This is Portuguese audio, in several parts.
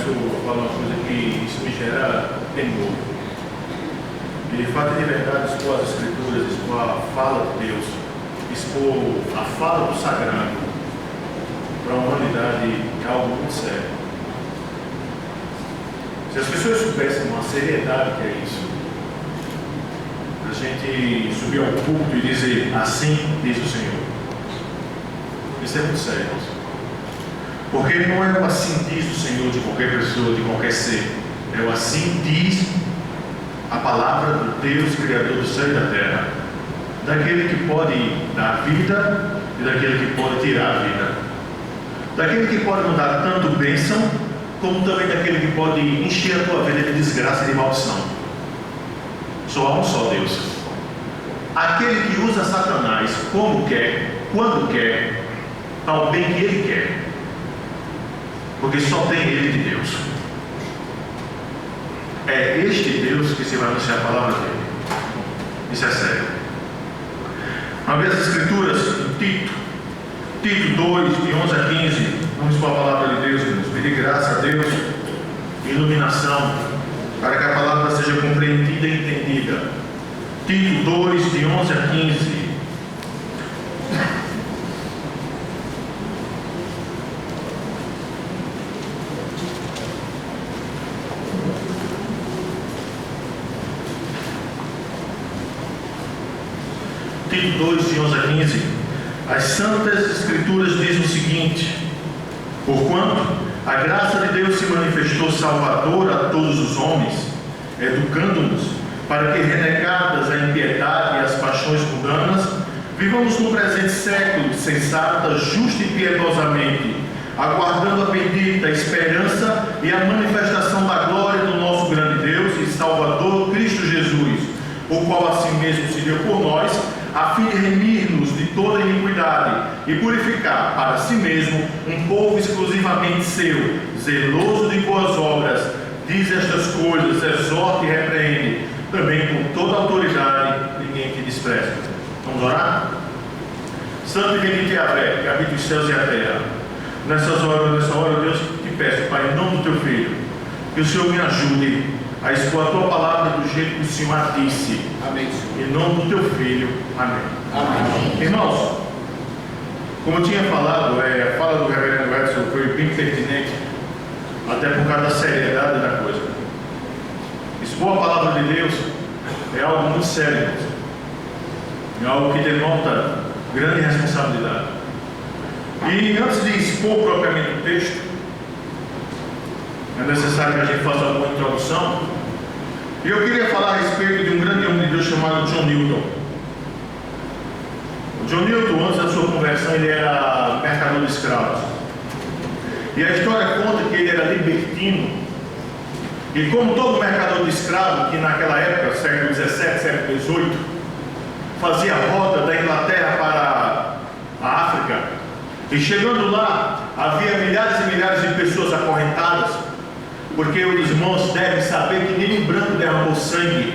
eu falar uma coisa que isso me gera temor. E de fato, de verdade, expor as Escrituras, expor a fala de Deus, expor a fala do sagrado para a humanidade é algo muito sério. Se as pessoas soubessem a seriedade que é isso, a gente subir ao púlpito e dizer, assim diz o Senhor, isso é muito sério. Porque não é o assim diz o Senhor de qualquer pessoa, de qualquer ser. É o assim diz a palavra do Deus, Criador do céu e da terra. Daquele que pode dar vida e daquele que pode tirar a vida. Daquele que pode mandar tanto bênção, como também daquele que pode encher a tua vida de desgraça e de maldição. Só há um só Deus. Aquele que usa Satanás como quer, quando quer, ao bem que ele quer. Porque só tem ele de Deus. É este Deus que se vai anunciar a palavra dele. Isso é sério. Vamos ver as Escrituras em Tito 2, de 11 a 15. Vamos para a palavra de Deus, irmãos. Pedir graça a Deus, iluminação, para que a palavra seja compreendida e entendida. Tito 2, de 11 a 15. Tito 2, de 11 a 15. As Santas Escrituras dizem o seguinte: porquanto a graça de Deus se manifestou salvadora a todos os homens, educando-nos para que, renegadas a impiedade e as paixões mundanas, vivamos no presente século sensata, justa e piedosamente, aguardando a bendita esperança e a manifestação da glória do nosso grande Deus e Salvador Cristo Jesus, o qual assim mesmo se deu por nós, a fim de remir-nos de toda iniquidade e purificar para si mesmo um povo exclusivamente seu, zeloso de boas obras. Diz estas coisas, exorta e repreende, também com toda autoridade, ninguém te despreza. Vamos orar? Santo e bendito é Yahvé, que habita os céus e a terra. Nessa hora, Deus, te peço, Pai, em nome do teu Filho, que o Senhor me ajude a expor a tua palavra do jeito que o Senhor a disse. Amém. Em nome do teu Filho. Amém. Amém. Irmãos, como eu tinha falado, a fala do reverendo Edson foi bem pertinente, até por causa da seriedade da coisa. Expor a palavra de Deus é algo muito sério, é algo que denota grande responsabilidade. E antes de expor propriamente o texto, é necessário que a gente faça alguma introdução. E eu queria falar a respeito de um grande homem de Deus chamado John Newton. O John Newton, antes da sua conversão, ele era mercador de escravos. E a história conta que ele era libertino. E como todo mercador de escravos, que naquela época, século XVII, século XVIII, fazia a rota da Inglaterra para a África, e chegando lá, havia milhares e milhares de pessoas acorrentadas, porque os irmãos devem saber que nenhum branco derramou sangue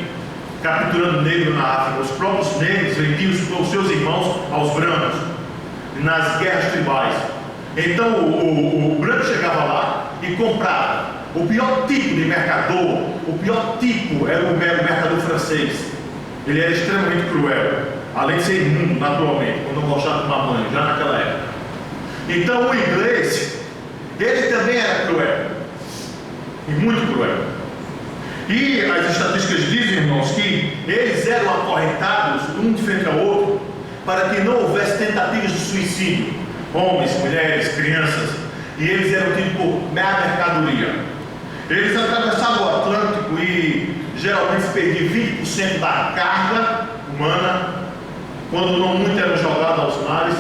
capturando negro na África. Os próprios negros vendiam os seus irmãos aos brancos nas guerras tribais. Então o branco chegava lá e comprava. O pior tipo de mercador, o pior tipo era o mercador francês. Ele era extremamente cruel, além de ser imundo naturalmente, quando não gostava de tomar banho, já naquela época. Então o inglês, ele também era cruel, e muito cruel. E as estatísticas dizem, irmãos, que eles eram acorrentados um de frente ao outro, para que não houvesse tentativas de suicídio, homens, mulheres, crianças, e eles eram tidos por mera mercadoria. Eles atravessavam o Atlântico e geralmente perdiam 20% da carga humana, quando não muito eram jogados aos mares.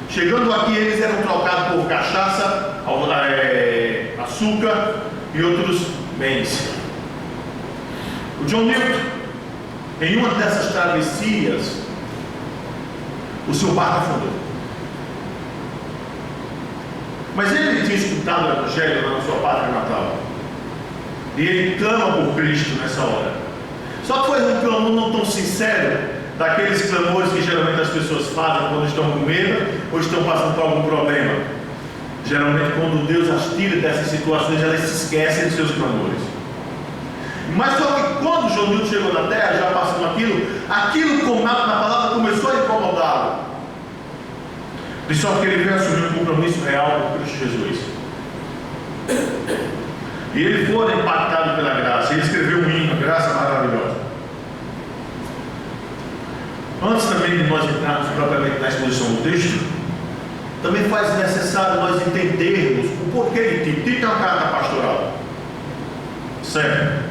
Chegando aqui, eles eram trocados por cachaça, açúcar e outros bens. O John Newton, em uma dessas travessias, o seu barco afundou. Mas ele tinha escutado o Evangelho lá na sua pátria natal. E ele clama por Cristo nessa hora. Só que foi um clamor não tão sincero, daqueles clamores que geralmente as pessoas fazem quando estão com medo ou estão passando por algum problema. Geralmente, quando Deus as tira dessas situações, elas se esquecem de seus clamores. Mas só que quando João Newton chegou na terra, já passando aquilo como na palavra começou a incomodá-lo. De sorte que ele veio assumir um compromisso real com Cristo Jesus. E ele foi impactado pela graça. Ele escreveu um hino, graça maravilhosa. Antes também de nós entrarmos propriamente na exposição do texto, também faz necessário nós entendermos o porquê de Tito. Tito é uma carta pastoral, certo?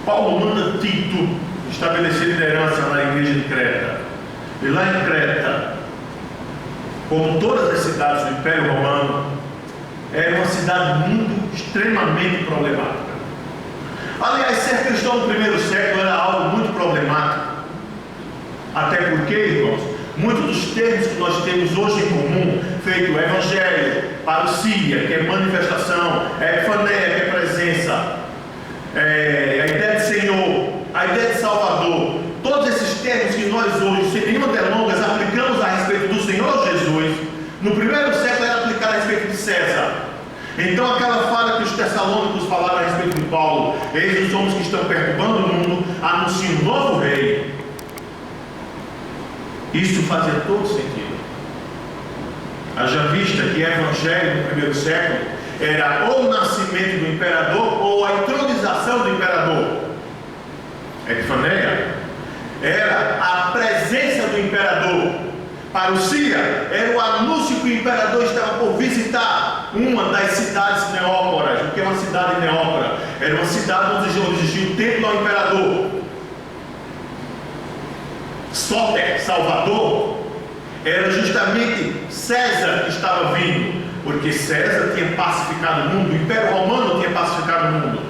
Paulo manda Tito estabelecer liderança na igreja de Creta. E lá em Creta, como todas as cidades do Império Romano, era uma cidade muito extremamente problemática. Aliás, ser cristão no primeiro século era algo muito problemático. Até porque, irmãos, muitos dos termos que nós temos hoje em comum, feito evangelho, parousia, que é manifestação, epifaneia, que é presença, a ideia de Senhor, a ideia de Salvador, todos esses termos que nós hoje, sem nenhuma delongas, aplicamos a respeito do Senhor Jesus, no primeiro século era aplicado a respeito de César. Então aquela fala que os tessalônicos falaram a respeito de Paulo, eles os homens que estão perturbando o mundo, anunciam um novo rei. Isso fazia todo sentido. Haja vista que o evangelho no primeiro século era ou o nascimento do imperador ou a entronização do imperador. Epifaneia era a presença do imperador. Parousia era o anúncio que o imperador estava por visitar uma das cidades neóporas. O que é uma cidade neópora? Era uma cidade onde existia o templo ao imperador. Soter, Salvador, era justamente César que estava vindo, porque César tinha pacificado o mundo, o Império Romano tinha pacificado o mundo.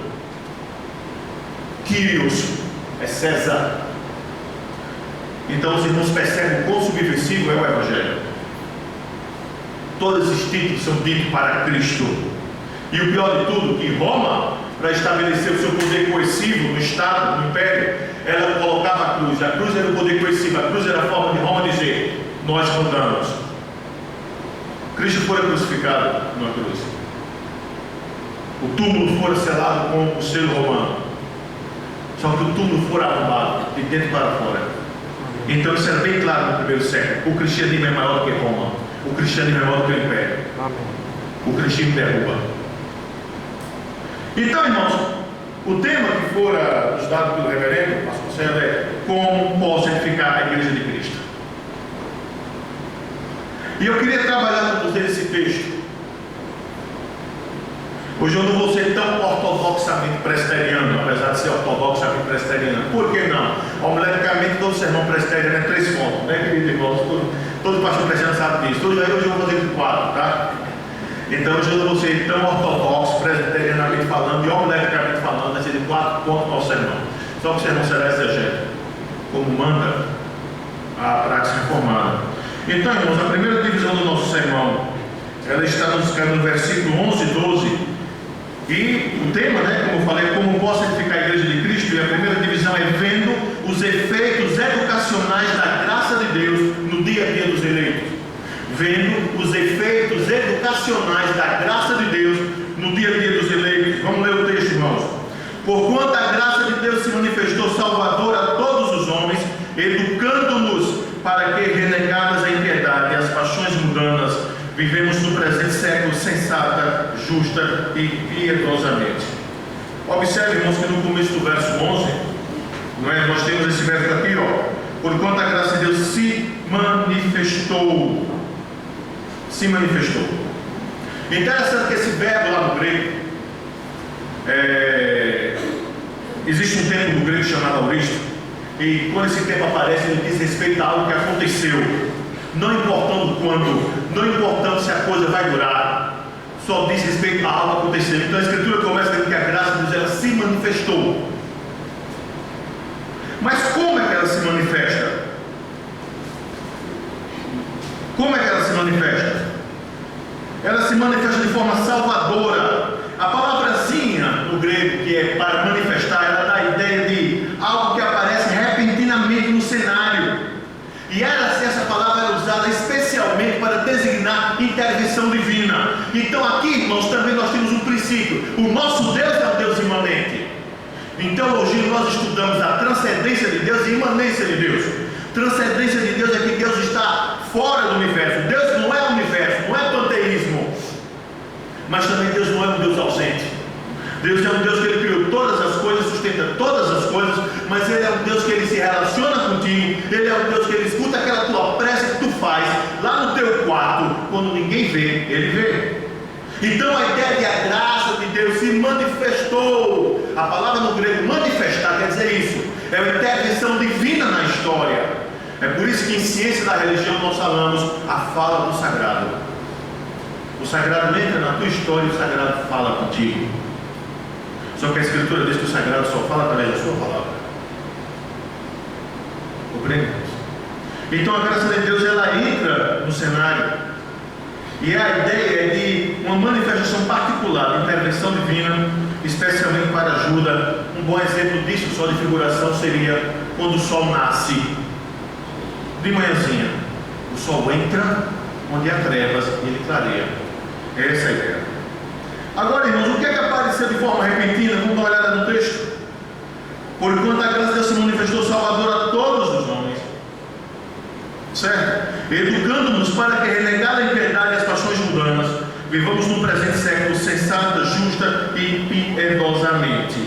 Quírios é César. Então os irmãos percebem o quão subversivo é o Evangelho. Todos esses títulos são ditos para Cristo. E o pior de tudo, que Roma, para estabelecer o seu poder coercivo no Estado, no Império, ela colocava a cruz. A cruz era o poder coercivo, a cruz era a forma de Roma dizer: nós mandamos. Cristo foi crucificado numa cruz. O túmulo foi selado com o selo romano. Só que o túmulo foi arrombado de dentro para fora. Então isso era bem claro no primeiro século. O cristianismo é maior do que Roma. O cristianismo é maior do que o Império. O cristianismo derruba. Então, irmãos, o tema que fora nos dado pelo reverendo pastor Célio é: como posso edificar a igreja de Cristo? E eu queria trabalhar com vocês esse texto. Hoje eu não vou ser tão ortodoxamente presbiteriano, apesar de ser ortodoxamente presbiteriano. Por que não? Homileticamente, todo sermão presbiteriano é 3 pontos, né, queridos irmãos? Todo pastor presbiteriano sabe disso. Hoje eu vou fazer com 4, tá? Então hoje eu não vou ser tão ortodoxo, presbiterianamente falando e homileticamente falando, vai ser de 4 pontos para o sermão. Só que o sermão será exegético, como manda a prática reformada. Então, irmãos, a primeira divisão do nosso sermão, ela está no versículo 11 e 12. E o tema, né, como eu falei, como posso edificar a igreja de Cristo, e a primeira divisão é vendo os efeitos educacionais da graça de Deus no dia a dia dos eleitos. Vendo os efeitos educacionais da graça de Deus no dia a dia dos eleitos. Vamos ler o texto, irmãos. Porquanto a graça de Deus se manifestou salvadora a todos os homens, educando-nos para que, renegadas a impiedade e as paixões mundanas, vivemos no presente século sensata, justa e piedosamente. Observe, irmãos, que no começo do verso 11, não é? Nós temos esse verso aqui, ó. Porquanto a graça de Deus se manifestou. Se manifestou. Interessante que esse verbo lá no grego, existe um termo no grego chamado auristo, e quando esse termo aparece, ele diz respeito a algo que aconteceu. Não importando quando, não importando se a coisa vai durar, só diz respeito a algo acontecendo. Então a Escritura começa dizendo que a graça de Deus ela se manifestou. Mas como é que ela se manifesta? Como é que ela se manifesta? Ela se manifesta de forma salvadora. A palavrazinha no grego, que é para manifestar, ela dá a ideia de algo que aparece repentinamente no cenário. E essa palavra é usada especialmente para designar intervenção divina. E Então aqui, irmãos, também nós temos um princípio. O nosso Deus é um Deus imanente. Em teologia nós estudamos a transcendência de Deus e imanência de Deus. Transcendência de Deus é que Deus está fora do universo. Deus não é universo, não é panteísmo. Mas também Deus não é um Deus ausente. Deus é um Deus que Ele criou todas as coisas, sustenta todas as coisas, mas Ele é um Deus que Ele se relaciona contigo. Ele é um Deus que Ele escuta aquela tua prece que tu faz lá no teu quarto, quando ninguém vê, Ele vê. Então a ideia de a graça de Deus se manifestou. A palavra no grego manifestar quer dizer isso. É uma intervenção divina na história. É por isso que em ciência da religião nós falamos a fala do sagrado. O sagrado entra na tua história e o sagrado fala contigo. Só que a Escritura diz que o sagrado só fala através da sua palavra. Compreendemos? Então a graça de Deus ela entra no cenário. E a ideia é de uma manifestação particular, de intervenção divina, especialmente para ajuda. Um bom exemplo disso, só de figuração, seria quando o sol nasce de manhãzinha. O sol entra onde há trevas e ele clareia. Essa é a ideia. Agora, irmãos, o que é que apareceu de forma repentina? Vamos dar uma olhada no texto. Porquanto a graça de Deus se manifestou salvadora a todos os homens, certo? Educando-nos para que, renegada a impiedade e as paixões mundanas, vivamos no presente século sensata, justa e piedosamente.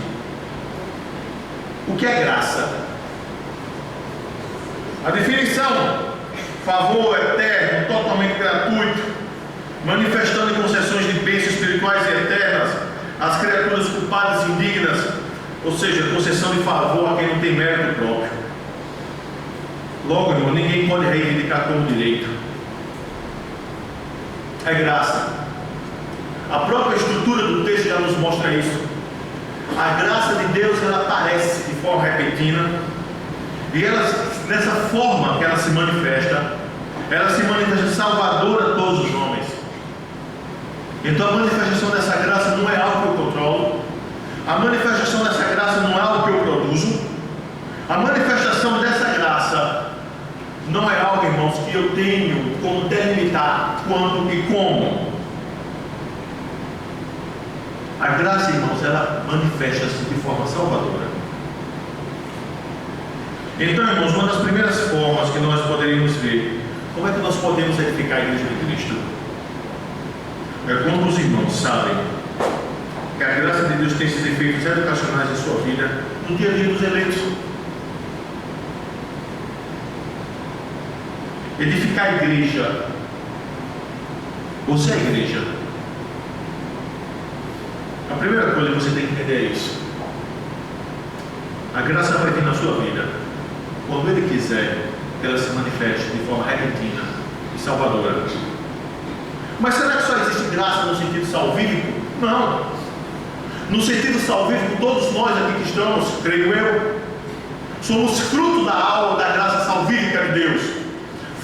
O que é graça? A definição: favor eterno, totalmente gratuito, manifestando em concessões de bênçãos espirituais e eternas às criaturas culpadas e indignas, ou seja, concessão de favor a quem não tem mérito próprio. Logo, irmão, ninguém pode reivindicar como direito. É graça. A própria estrutura do texto já nos mostra isso. A graça de Deus ela aparece de forma repentina e ela, nessa forma que ela se manifesta salvadora a todos os homens. Então a manifestação dessa graça não é algo que eu controlo. A manifestação dessa graça não é algo que eu produzo. A manifestação dessa graça não é algo, irmãos, que eu tenho como delimitar quando e como. A graça, irmãos, ela manifesta-se de forma salvadora. Então, irmãos, uma das primeiras formas que nós poderíamos ver como é que nós podemos edificar a igreja de Cristo é quando os irmãos sabem que a graça de Deus tem esses efeitos educacionais em sua vida no dia a dia dos eleitos. Edificar a igreja. Você é a igreja. A primeira coisa que você tem que entender é isso. A graça vai vir na sua vida quando Ele quiser que ela se manifeste de forma repentina e salvadora. Mas será que só existe graça no sentido salvífico? Não. No sentido salvífico, todos nós aqui que estamos, creio eu, somos fruto da aula da graça salvífica de Deus.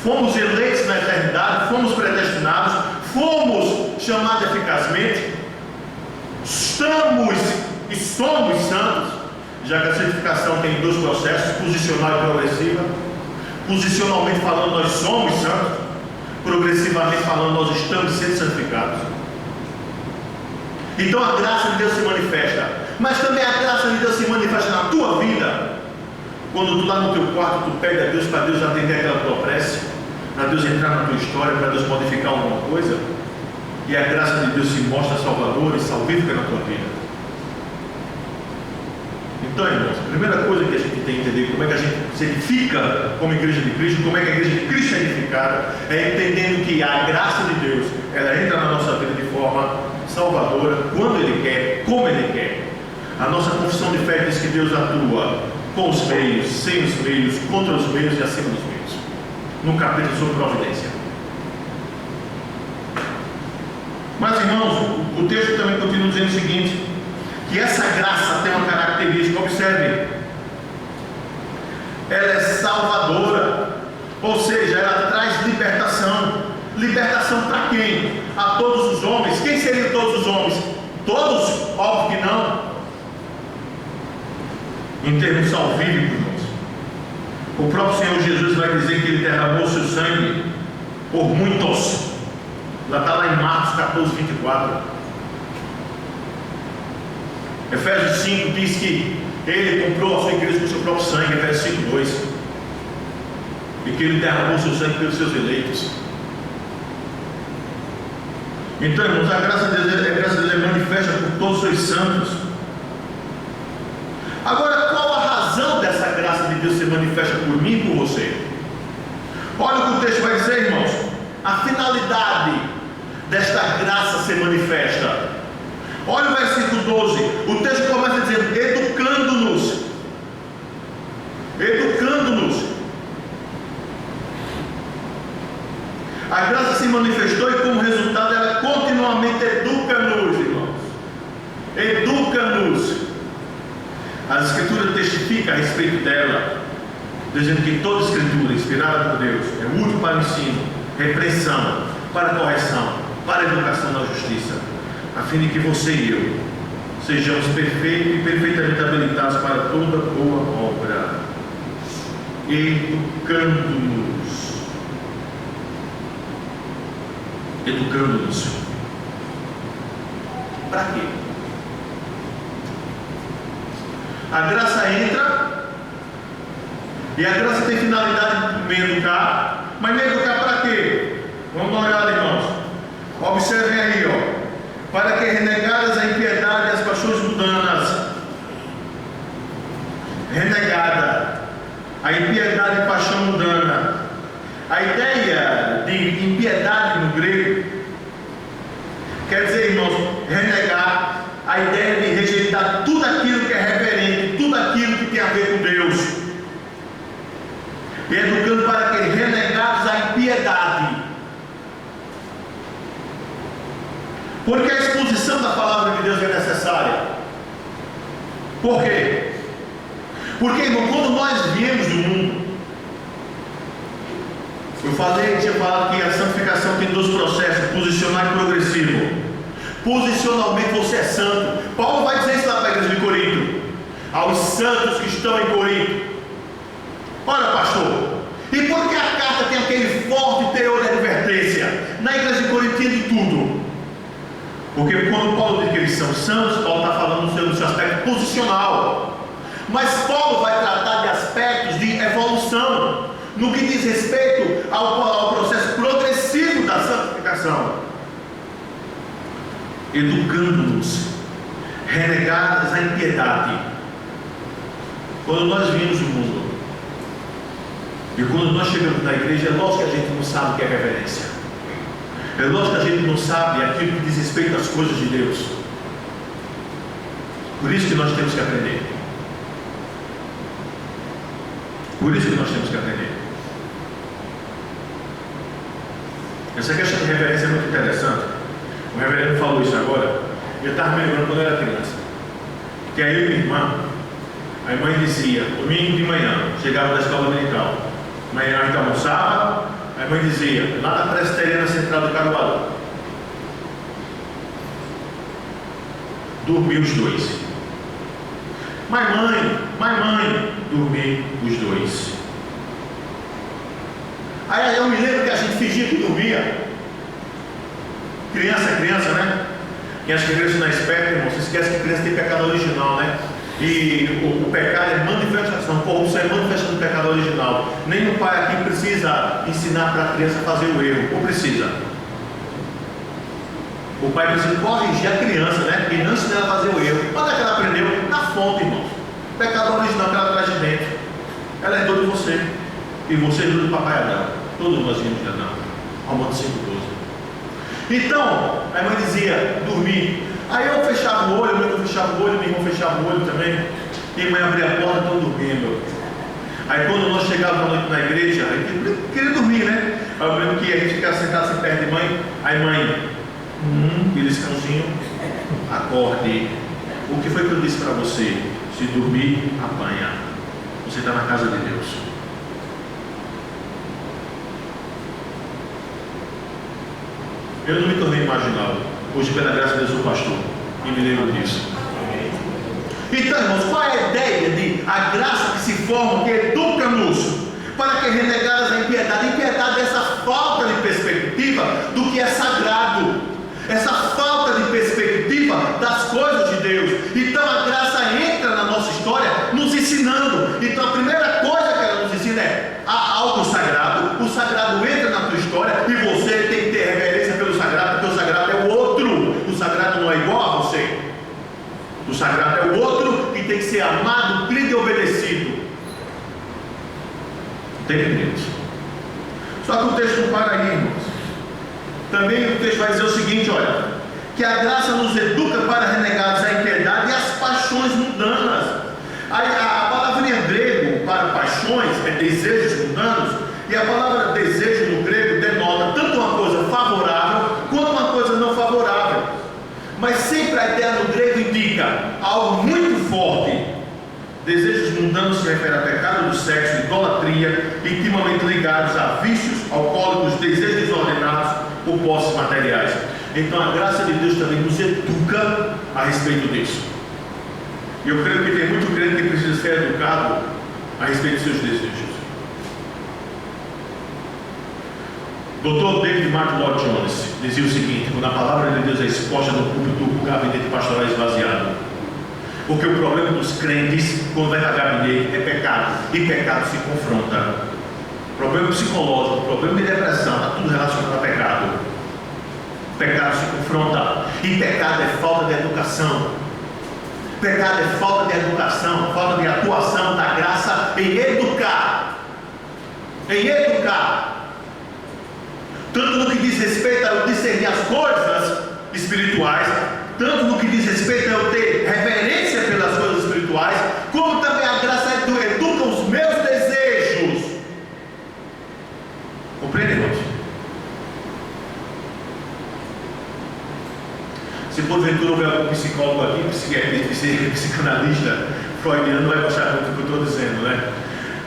Fomos eleitos na eternidade, fomos predestinados, fomos chamados eficazmente, estamos e somos santos, já que a santificação tem dois processos, posicional e progressiva. Posicionalmente falando, nós somos santos, progressivamente falando, nós estamos sendo santificados. Então a graça de Deus se manifesta, mas também a graça de Deus se manifesta na tua vida, quando tu lá no teu quarto, tu pede a Deus para Deus atender aquela tua prece, para Deus entrar na tua história, para Deus modificar alguma coisa, e a graça de Deus se mostra salvadora e salvífica na tua vida. Então, irmãos, a primeira coisa que a gente tem que entender como é que a gente se edifica como igreja de Cristo, como é que a igreja de Cristo é edificada, é entendendo que a graça de Deus, ela entra na nossa vida de forma salvadora, quando Ele quer, como Ele quer. A nossa confissão de fé diz que Deus atua com os meios, sem os meios, contra os meios e acima dos meios. No capítulo sobre providência. Mas, irmãos, o texto também continua dizendo o seguinte, que essa graça tem uma característica, observe, ela é salvadora, ou seja, ela traz libertação. Libertação para quem? A todos os homens. Quem seriam todos os homens? Todos? Óbvio que não. Em termos salvíficos, irmãos, o próprio Senhor Jesus vai dizer que Ele derramou seu sangue por muitos. Está lá em Marcos 14, 24. Efésios 5 diz que Ele comprou a sua igreja com o seu próprio sangue, Efésios 5, 2. E que Ele derramou o seu sangue pelos seus eleitos. Então, irmãos, a graça de Deus é manifesta por todos os seus santos. Agora, qual a razão dessa graça de Deus ser manifesta por mim e por você? Olha o que o texto vai dizer, irmãos. A finalidade desta graça ser manifesta. Olha o versículo 12. O texto começa dizendo: educando-nos. Educando-nos. A graça se manifestou e, como resultado, ela continuamente educa-nos, irmãos. Educa-nos. As Escrituras testificam a respeito dela, dizendo que toda Escritura, inspirada por Deus, é útil para o ensino, repreensão, para a correção, para a educação na justiça, a fim de que você e eu sejamos perfeitos e perfeitamente habilitados para toda boa obra. Educando-nos. Educando-nos. Para quê? A graça entra, e a graça tem finalidade de me educar, mas me educar para quê? Vamos dar uma olhada, irmãos. Observem aí, ó. Para que renegadas a impiedade e as paixões mundanas. Renegada a impiedade e paixão mundana. A ideia de impiedade no grego quer dizer, irmãos, renegar. A ideia de rejeitar tudo aquilo que é reverente, tudo aquilo que tem a ver com Deus. E educando para que renegados a impiedade. Porque a exposição da palavra de Deus é necessária. Por quê? Porque, irmão, quando nós viemos do mundo, eu tinha falado que a santificação tem dois processos: posicional e progressivo. Posicionalmente você é santo. Paulo vai dizer isso lá para a igreja de Corinto, aos santos que estão em Corinto. Olha, pastor, e por que a carta tem aquele forte teor de advertência? Na igreja de Corinto tinha de tudo. Porque quando Paulo diz que eles são santos, Paulo está falando no seu aspecto posicional. Mas Paulo vai tratar de aspectos de evolução, no que diz respeito ao processo progressivo da santificação. Educando-nos, renegadas a impiedade. Quando nós vimos o mundo, e quando nós chegamos na igreja, é lógico que a gente não sabe o que é reverência. É lógico que a gente não sabe aquilo que diz respeito às coisas de Deus. Por isso que nós temos que aprender. Por isso que nós temos que aprender. Essa questão de reverência é muito interessante. O reverendo falou isso agora. Eu estava me lembrando quando eu era criança, que aí eu e minha irmã, a mãe dizia, domingo de manhã, chegava da escola dominical, amanhã a gente almoçava, a mãe dizia, lá na presbiteriana central do Caruaru, dormiu os dois. Mas mãe, dormi os dois. Aí eu me lembro que a gente fingia que dormia. Criança, né? Quem acha que criança não é esperta, irmão, você esquece que criança tem pecado original, né? E o pecado é manifestação, corrupção é manifestação do pecado original. Nenhum pai aqui precisa ensinar para a criança a fazer o erro, ou precisa? O pai precisa corrigir a criança, né? Porque não ensinar ela a fazer o erro. Quando é que ela aprendeu? Na fonte, irmão. O pecado original que ela traz de dentro. Ela herdou de você. E você herdou do papai Adão. Todos nós vimos de Adão. Romanos 5:12. Então, a irmã dizia, dormir. Aí eu fechava o olho, meu irmão fechava o olho também. E a mãe abria a porta, estão dormindo. Aí quando nós chegávamos à noite na igreja, a gente queria dormir, né? Aí eu lembro que a gente ficava sentado assim perto de mãe. Aí mãe, beliscãozinho, acorde. O que foi que eu disse para você? Se dormir, apanha. Você está na casa de Deus. Eu não me tornei marginal. Hoje, pela graça de Deus, sou pastor. E me lembro disso. Então, irmãos, qual é a ideia de a graça que se forma, que educa-nos, para que renegadas a impiedade? A impiedade é essa falta de perspectiva do que é sagrado. essa falta de perspectiva das coisas de Deus. Então a graça entra na nossa história nos ensinando. Então a primeira coisa que ela nos ensina é algo sagrado. O sagrado entra na tua história e você tem que ter reverência pelo sagrado, porque o sagrado é o outro. O sagrado não é igual a você. O sagrado é o outro que tem que ser amado, crido e obedecido. Entendemos? Só que o texto não para aí, irmãos. Também o texto vai dizer o seguinte, olha, que a graça nos educa para renegarmos a impiedade e as paixões mundanas. A palavra em grego para paixões é desejos mundanos, e a palavra desejo no grego denota tanto uma coisa favorável quanto uma coisa não favorável. Mas sempre a ideia no grego indica algo muito forte. Desejos mundanos se refere a pecado do sexo, idolatria, intimamente ligados a vícios alcoólicos, desejos desordenados por posses materiais. Então a graça de Deus também nos educa a respeito disso. E eu creio que tem muito crente que precisa ser educado a respeito dos seus desejos. Dr. David Martin Lloyd Jones dizia o seguinte: quando a palavra de Deus é exposta no púlpito, o gabinete pastoral é esvaziado. Porque o problema dos crentes, quando vai para gabinete, é pecado. E pecado se confronta. Problema psicológico, problema de depressão, está tudo relacionado a pecado. Pecado se confronta. E pecado é falta de educação. Pecado é falta de educação, falta de atuação da graça em educar. Em educar. Tanto no que diz respeito a discernir as coisas espirituais, tanto no que diz respeito a eu ter reverência pelas coisas espirituais, como também a graça educa os meus desejos. Compreende, irmãos? Se porventura houver algum psicólogo aqui, psicanalista freudiano, vai gostar muito do que eu estou dizendo, né?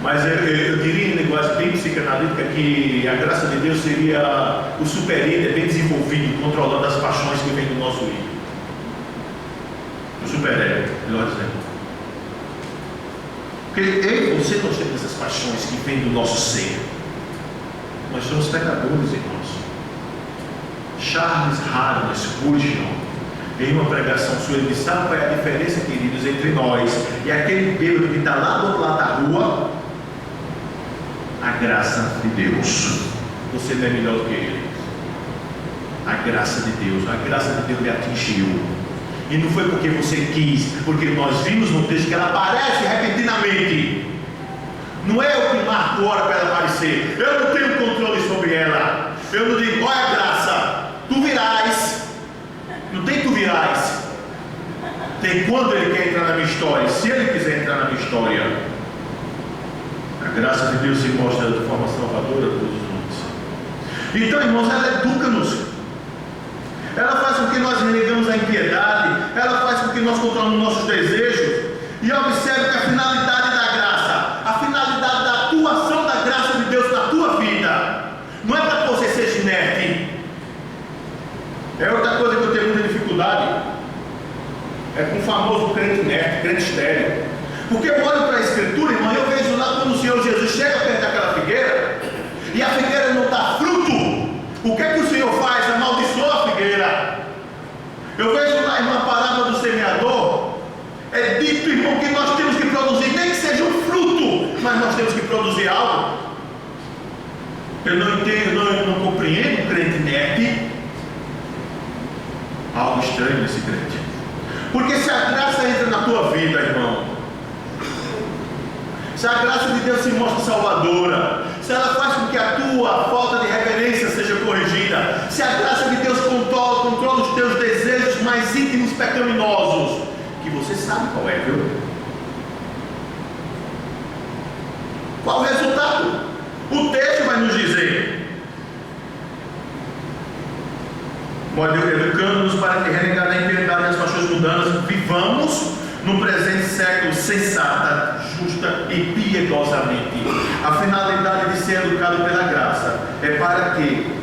Mas eu diria em linguagem bem psicanalítica que a graça de Deus seria o super-ego bem desenvolvido, controlando as paixões que vêm do nosso ego. O super-ego, melhor dizendo. Porque eu e você, nós temos essas paixões que vêm do nosso ser. Nós somos pecadores, irmãos. Charles Haddon Spurgeon, em uma pregação sua, ele disse: sabe qual é a diferença, queridos, entre nós e aquele bêbado que está lá do outro lado da rua? A graça de Deus. Você não é melhor do que ele. A graça de Deus. A graça de Deus lhe atingiu. E não foi porque você quis, porque nós vimos no texto que ela aparece repentinamente. Não é eu que marco hora para ela aparecer. Eu não tenho controle sobre ela. Eu não digo: olha a graça, tu virás. Não tem tu virás. Tem quando ele quer entrar na minha história. Se ele quiser entrar na minha história. A graça de Deus se mostra de forma salvadora a todos nós. Então, irmãos, ela educa-nos. Ela faz com que nós renegamos a impiedade. Ela faz com que nós controlamos nossos desejos. E observe que a finalidade da graça, a finalidade da atuação da graça de Deus na tua vida, não é para que você seja inerte. É outra coisa que eu tenho muita dificuldade. É com o famoso crente inerte, crente estéril. Porque eu olho para a Escritura, irmão, e eu vejo lá quando o Senhor Jesus chega perto daquela figueira, e a figueira não dá fruto. O que é que o Senhor faz? Amaldiçoa a figueira. Eu vejo lá, irmão, a parábola do semeador. É dito, irmão, que nós temos que produzir, nem que seja um fruto, mas nós temos que produzir algo. Eu não entendo, não compreendo o crente inerte. Algo estranho nesse crente. Porque se a graça entra na tua vida, irmão, se a graça de Deus se mostra salvadora, se ela faz com que a tua falta de reverência seja corrigida, se a graça de Deus controla os teus desejos mais íntimos pecaminosos, que você sabe qual é, viu? Qual o resultado? O texto vai nos dizer: educando-nos para que, renegada a impiedade e as paixões mundanas, vivamos no presente século sensata, justa e piedosamente. A finalidade de ser educado pela graça é para que,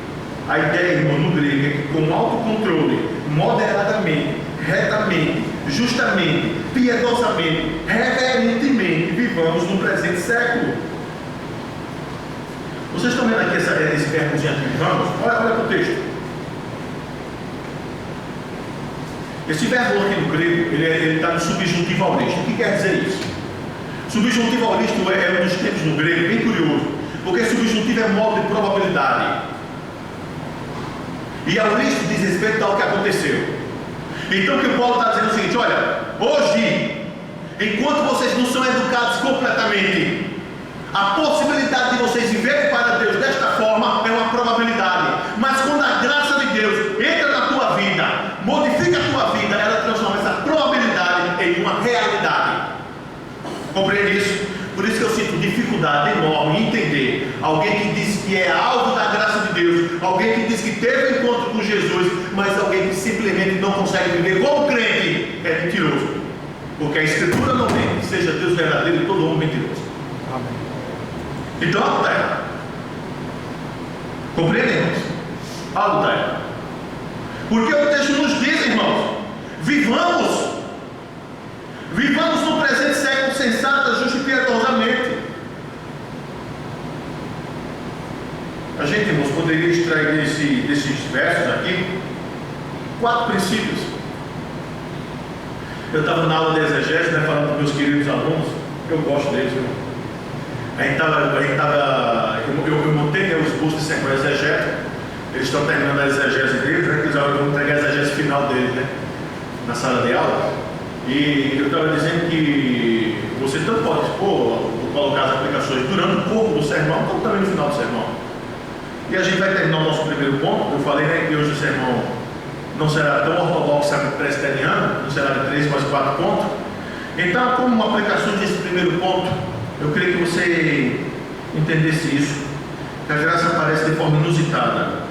a ideia, irmão, no grego, é que com autocontrole, moderadamente, retamente, justamente, piedosamente, reverentemente, vivamos no presente século. Vocês estão vendo aqui esse verbozinho aqui, vivamos? Olha para o texto. Esse verbo aqui no grego, ele está no subjuntivo auristo. O que quer dizer isso? Subjuntivo auristo é um dos termos no grego, bem curioso, porque subjuntivo é modo de probabilidade. E auristo diz respeito ao que aconteceu. Então o que o Paulo está dizendo é o seguinte: olha, hoje, enquanto vocês não são educados completamente, a possibilidade de vocês viverem para Deus desta forma é uma probabilidade. Mas quando a graça de Deus entra na tua vida, modifica a tua vida, ela transforma essa probabilidade em uma realidade. Compreende isso? Por isso que eu sinto dificuldade enorme em entender alguém que diz que é alvo da graça de Deus, alguém que diz que teve um encontro com Jesus, mas alguém que simplesmente não consegue viver como crente é mentiroso. Porque a Escritura não mente, seja Deus verdadeiro e todo homem mentiroso. Amém. Então algo está errado. Compreendemos? Algo está errado. Porque o texto nos diz, irmãos, vivamos no presente século sensata, justa e piedosamente. A gente, irmãos, poderia extrair desses versos aqui 4 princípios. Eu estava na aula de exegese, né, falando com meus queridos alunos, eu gosto deles, irmão. Eu montei o esboço de sequência exegética. Eles estão terminando a exegese deles, né? Eles vão entregar a exegese final deles, né? Na sala de aula. E eu estava dizendo que você tanto pode colocar as aplicações durante o corpo do sermão, como também no final do sermão. E a gente vai terminar o nosso primeiro ponto. Eu falei, né, que hoje o sermão não será tão ortodoxo presbiteriano, não será de 3, mas 4 pontos. Então, como uma aplicação desse primeiro ponto, eu queria que você entendesse isso, que a graça aparece de forma inusitada.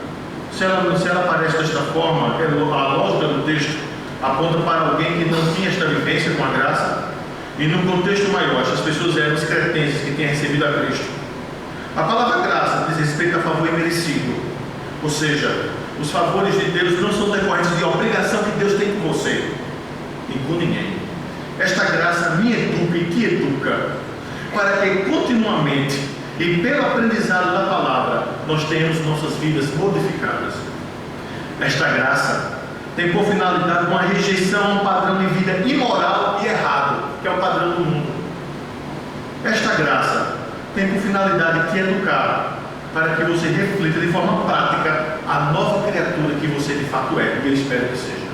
Se ela aparece desta forma, a lógica do texto aponta para alguém que não tinha esta vivência com a graça, e num contexto maior, essas pessoas eram os cretenses que tinham recebido a Cristo. A palavra graça diz respeito a favor imerecido, ou seja, os favores de Deus não são decorrentes de obrigação que Deus tem com você e com ninguém. Esta graça me educa e te educa, para que continuamente e pelo aprendizado da palavra nós tenhamos nossas vidas modificadas. Esta graça tem por finalidade uma rejeição a um padrão de vida imoral e errado, que é o padrão do mundo. Esta graça tem por finalidade te educar, para que você reflita de forma prática a nova criatura que você de fato é, e eu espero que seja.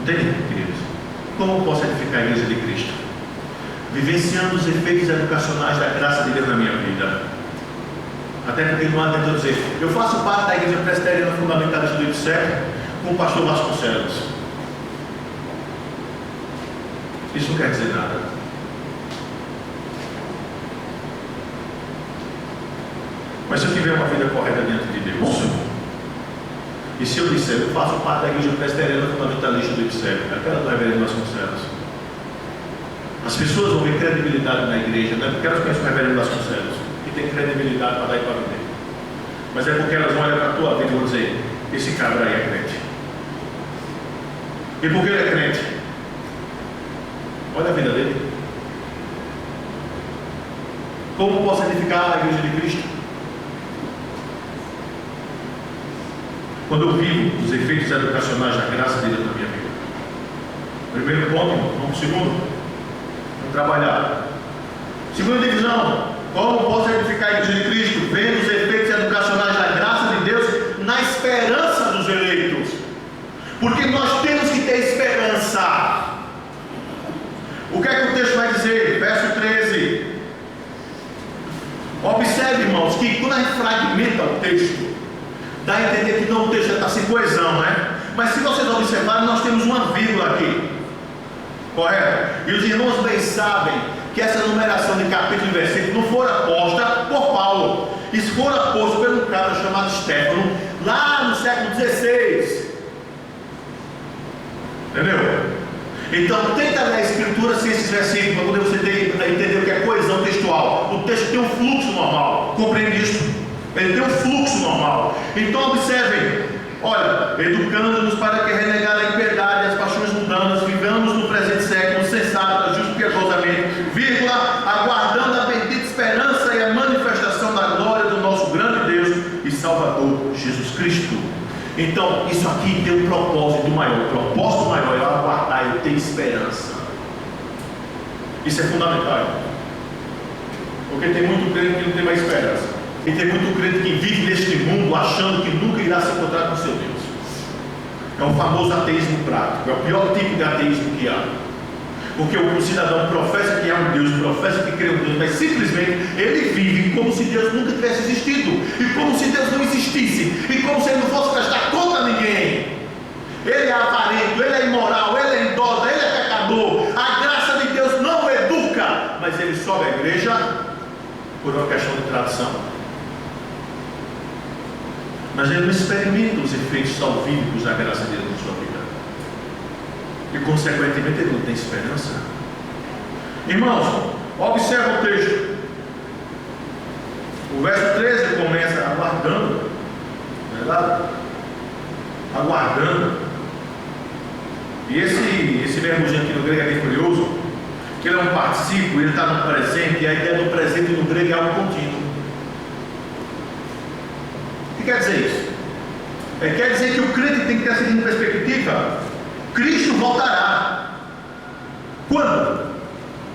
Entende, queridos? Como eu posso edificar a igreja de Cristo? Vivenciando os efeitos educacionais da graça de Deus na minha vida. Até porque não adianta eu dizer, eu faço parte da igreja presbiteriana fundamentalista do IPSEC com o pastor Vasconcelos. Isso não quer dizer nada. Mas se eu tiver uma vida correta diante de Deus, e se eu disser, eu faço parte da igreja presbiteriana fundamentalista do IPSEC, aquela do reverendo Vasconcelos, as pessoas vão ver credibilidade na igreja, não é porque elas conhecem o reverendo Vasconcelos e tem credibilidade para dar e para vender, mas é porque elas olham para a tua vida e vão dizer, esse cabra aí é crente. E por que ele é crente? Olha a vida dele. Como posso edificar a igreja de Cristo? Quando eu vivo os efeitos educacionais da graça de Deus na minha vida. Primeiro ponto, vamos para o segundo. Trabalhar. Segunda divisão, como posso edificar a igreja de Cristo? Vendo os efeitos educacionais da graça de Deus na esperança dos eleitos. Porque nós temos que ter esperança. O que é que o texto vai dizer? Verso 13. Observe, irmãos, que quando a gente fragmenta o texto, dá a entender que não o texto está sem coesão, né? Mas se vocês observarem, nós temos uma vírgula aqui. Correto? E os irmãos bem sabem que essa numeração de capítulo e versículo não fora posta por Paulo. Isso fora posto por um cara chamado Stefano, lá no século XVI. Entendeu? Então tenta ler a escritura sem esses versículos, para poder você entender o que é coesão textual. O texto tem um fluxo normal. Compreende isso? Ele tem um fluxo normal. Então observem. Olha, educando-nos para que renegar a impiedade e as paixões mundanas, vivamos no presente século sensato, justo e piedosamente, vírgula, aguardando a bendita esperança e a manifestação da glória do nosso grande Deus e Salvador Jesus Cristo. Então, isso aqui tem um propósito o propósito maior é eu aguardar, eu ter esperança. Isso é fundamental. Porque tem muito crente que não tem mais esperança. E tem muito crente que vive neste mundo achando que nunca irá se encontrar com seu Deus. É o famoso ateísmo prático. É o pior tipo de ateísmo que há. Porque o cidadão professa que há um Deus, professa que crê em Deus, mas simplesmente ele vive como se Deus nunca tivesse existido, e como se Deus não existisse, e como se ele não fosse prestar conta a ninguém. Ele é avarento, ele é imoral, ele é idoso, ele é pecador. A graça de Deus não o educa, mas ele sobe à igreja por uma questão de tradição. Mas ele não experimenta os efeitos salvíficos da graça de Deus na sua vida. E consequentemente ele não tem esperança. Irmãos, observa o texto. O verso 13 começa aguardando, verdade? Aguardando. E esse verbozinho aqui no grego é bem curioso, que ele é um particípio, ele está no presente, e a ideia do presente no grego é algo contínuo. O que quer dizer isso? Quer dizer que o crente tem que ter a seguinte perspectiva: Cristo voltará. Quando?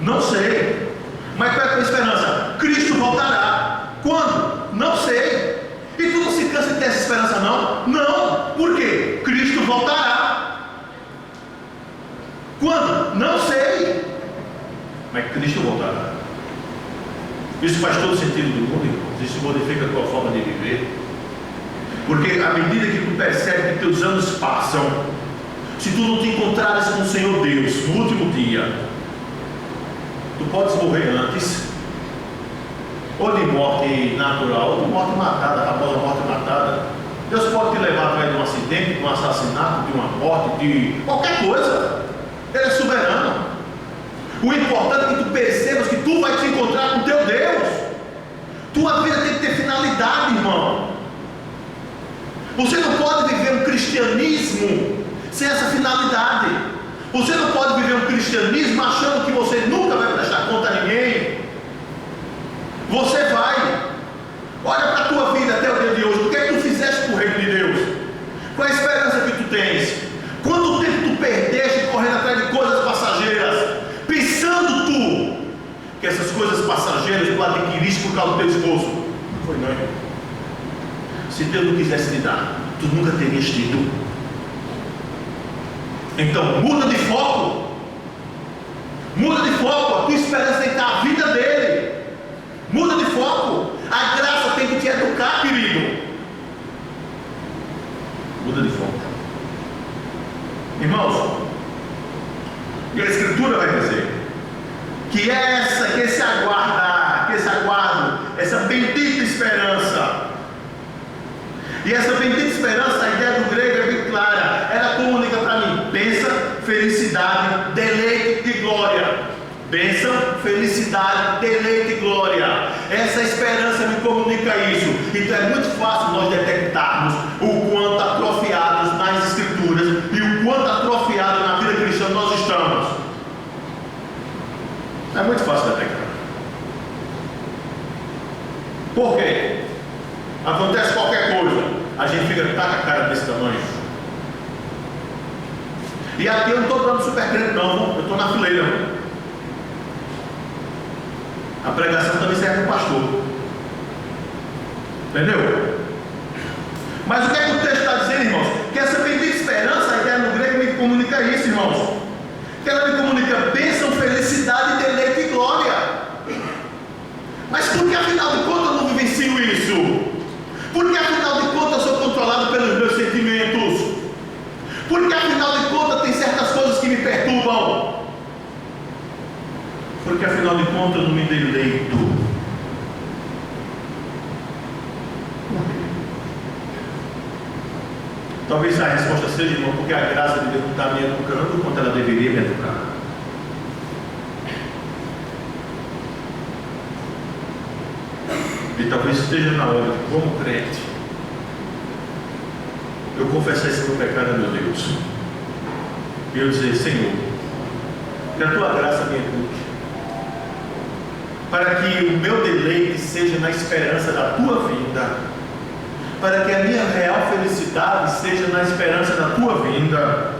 Não sei. Mas qual é a tua esperança? Cristo voltará. Quando? Não sei. E tu não se cansa de ter essa esperança não? Não. Por quê? Cristo voltará. Quando? Não sei. Mas Cristo voltará. Isso faz todo sentido do mundo, irmãos. Isso modifica a tua forma de viver. Porque à medida que tu percebe que teus anos passam, se tu não te encontrares com o Senhor Deus no último dia, tu podes morrer antes, ou de morte natural, ou de morte matada, após a morte matada. Deus pode te levar através de um acidente, de um assassinato, de uma morte, de qualquer coisa. Ele é soberano. O importante é que tu percebas que tu vai te encontrar com teu Deus. Tua vida tem que ter finalidade, irmão. Você não pode viver um cristianismo sem essa finalidade. Você não pode viver um cristianismo achando que você nunca vai prestar conta a ninguém. Você vai. Olha para a tua vida até o dia de hoje. O que é que tu fizeste para o reino de Deus? Qual é a esperança que tu tens? Quanto tempo tu perdeste correndo atrás de coisas passageiras, pensando tu que essas coisas passageiras tu adquiriste por causa do teu esforço? Não foi, não. Se Deus não quisesse te dar, tu nunca terias tido. Então muda de foco. Muda de foco. A tua esperança tem que estar a vida dele. Muda de foco. A graça tem que te educar, querido. Muda de foco. Irmãos, e a Escritura vai dizer que esse aguardo, essa bendita esperança. E essa bendita esperança, a ideia do grego é bem clara. Ela comunica para mim bênção, felicidade, deleite e glória. Bênção, felicidade, deleite e glória. Essa esperança me comunica isso. Então é muito fácil nós detectarmos o quanto atrofiados nas Escrituras e o quanto atrofiado na vida cristã nós estamos. É muito fácil detectar. Por quê? Acontece qualquer coisa, a gente fica com a cara desse tamanho. E aqui eu não estou dando super crente não, eu estou na fileira. A pregação também serve para o pastor. Entendeu? Mas o que é que o texto está dizendo, irmãos? Que essa bendita esperança, a ideia no grego me comunica isso, irmãos. Que ela me comunica bênção, felicidade, deleite e glória. Mas por que afinal de contas eu não vivencio isso? Porque afinal de contas eu sou controlado pelos meus sentimentos? Porque afinal de contas tem certas coisas que me perturbam? Porque afinal de contas eu não me deleito? Talvez a resposta seja, irmão, porque a graça de Deus não está me educando quanto ela deveria me educar. E talvez esteja na hora de, como crente, eu confessar esse meu pecado a meu Deus. E eu dizer, Senhor, que a tua graça me eduque, para que o meu deleite seja na esperança da tua vinda, para que a minha real felicidade seja na esperança da tua vinda.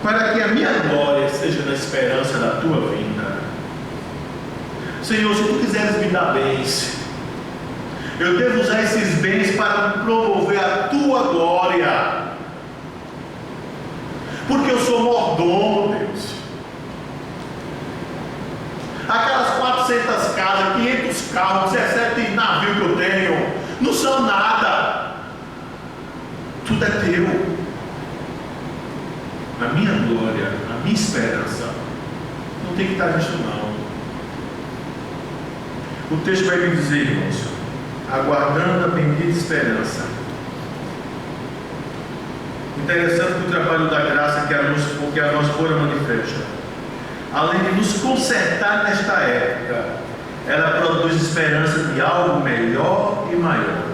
para que a minha glória seja na esperança da tua vinda. Senhor, se tu quiseres me dar bens, eu devo usar esses bens para promover a tua glória, porque eu sou mordomo, Deus. Aquelas 400 casas, 500 carros, 17 navios que eu tenho, não são nada. Tudo é teu. A minha glória, a minha esperança não tem que estar nisso não. O texto vai me dizer, irmãos, aguardando a bendita esperança. Interessante que o trabalho da graça que a nós fora manifesta, além de nos consertar nesta época, ela produz esperança de algo melhor e maior.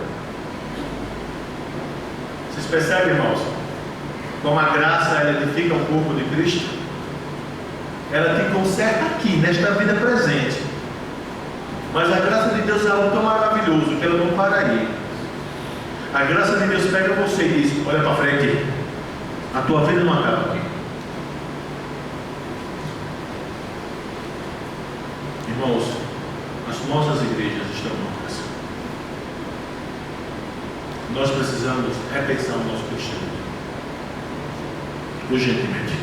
Vocês percebem, irmãos, como a graça ela edifica o corpo de Cristo? Ela te conserta aqui, nesta vida presente. Mas a graça de Deus é algo tão maravilhoso que ela não para aí. A graça de Deus pega você e diz: olha para frente, a tua vida não acaba aqui. Irmãos, as nossas igrejas estão mortas. Nós precisamos repensar o nosso cristianismo urgentemente.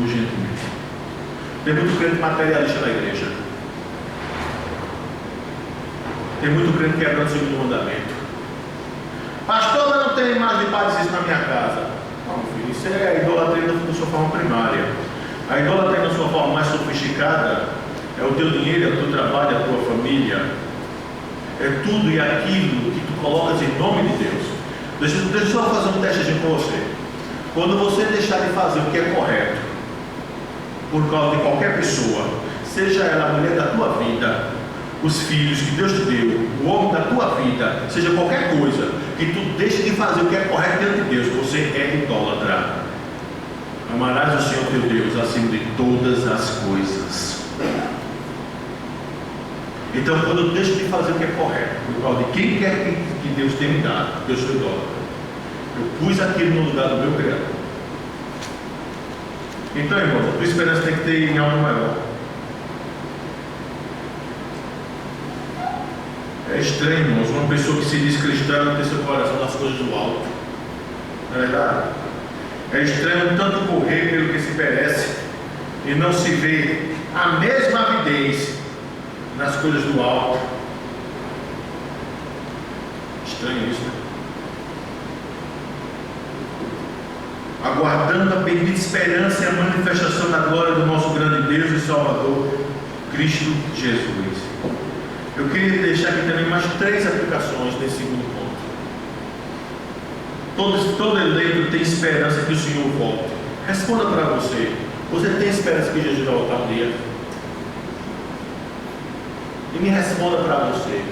Urgentemente. Tem muito crente materialista na igreja. Tem muito crente quebrando o segundo mandamento. Pastor, eu não tenho mais de paz isso na minha casa. Não, filho, isso é a idolatria na sua forma primária. A idolatria na sua forma mais sofisticada é o teu dinheiro, é o teu trabalho, é a tua família. É tudo e aquilo que tu colocas em nome de Deus. Deixa eu só fazer um testezinho com você. Quando você deixar de fazer o que é correto por causa de qualquer pessoa, seja ela a mulher da tua vida, os filhos que Deus te deu, o homem da tua vida, seja qualquer coisa, que tu deixe de fazer o que é correto diante de Deus, você é idólatra. Amarás o Senhor teu Deus acima de todas as coisas. Então, quando eu deixo de fazer o que é correto, por causa de quem quer que Deus tenha me dado, eu sou idólatra. Eu pus aquilo no lugar do meu Criador. Então, irmão, a tua esperança tem que ter em algo maior. É estranho, irmãos, uma pessoa que se diz cristã não ter seu coração nas coisas do alto. Não é verdade? É estranho tanto correr pelo que se perece e não se vê a mesma avidez nas coisas do alto. Estranho isso, né? Aguardando a bendita esperança e a manifestação da glória do nosso grande Deus e Salvador, Cristo Jesus. Eu queria deixar aqui também mais 3 aplicações nesse segundo ponto. Todo eleito tem esperança que o Senhor volte. Responda para você: você tem esperança que Jesus vai voltar um dia? E me responda para você: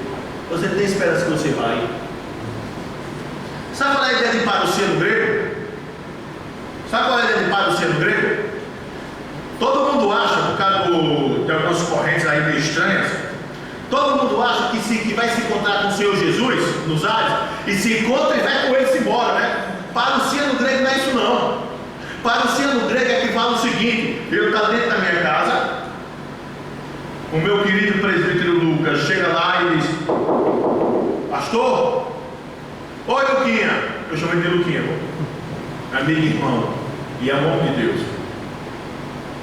você tem esperança que você vai? Sabe qual é a ideia de parousia no grego? Sabe qual é a ideia de parousia no grego? Todo mundo acha, por causa de algumas correntes aí meio estranhas, todo mundo acha que vai se encontrar com o Senhor Jesus nos ares, e se encontra e vai com ele-se embora, né? Parousia no grego não é isso não. Parousia no grego equivale ao seguinte: eu estou dentro da minha casa, o meu querido presbítero Lucas chega lá e diz: pastor, oi Luquinha, eu chamo ele de Luquinha, amigo e irmão, e é o nome de Deus.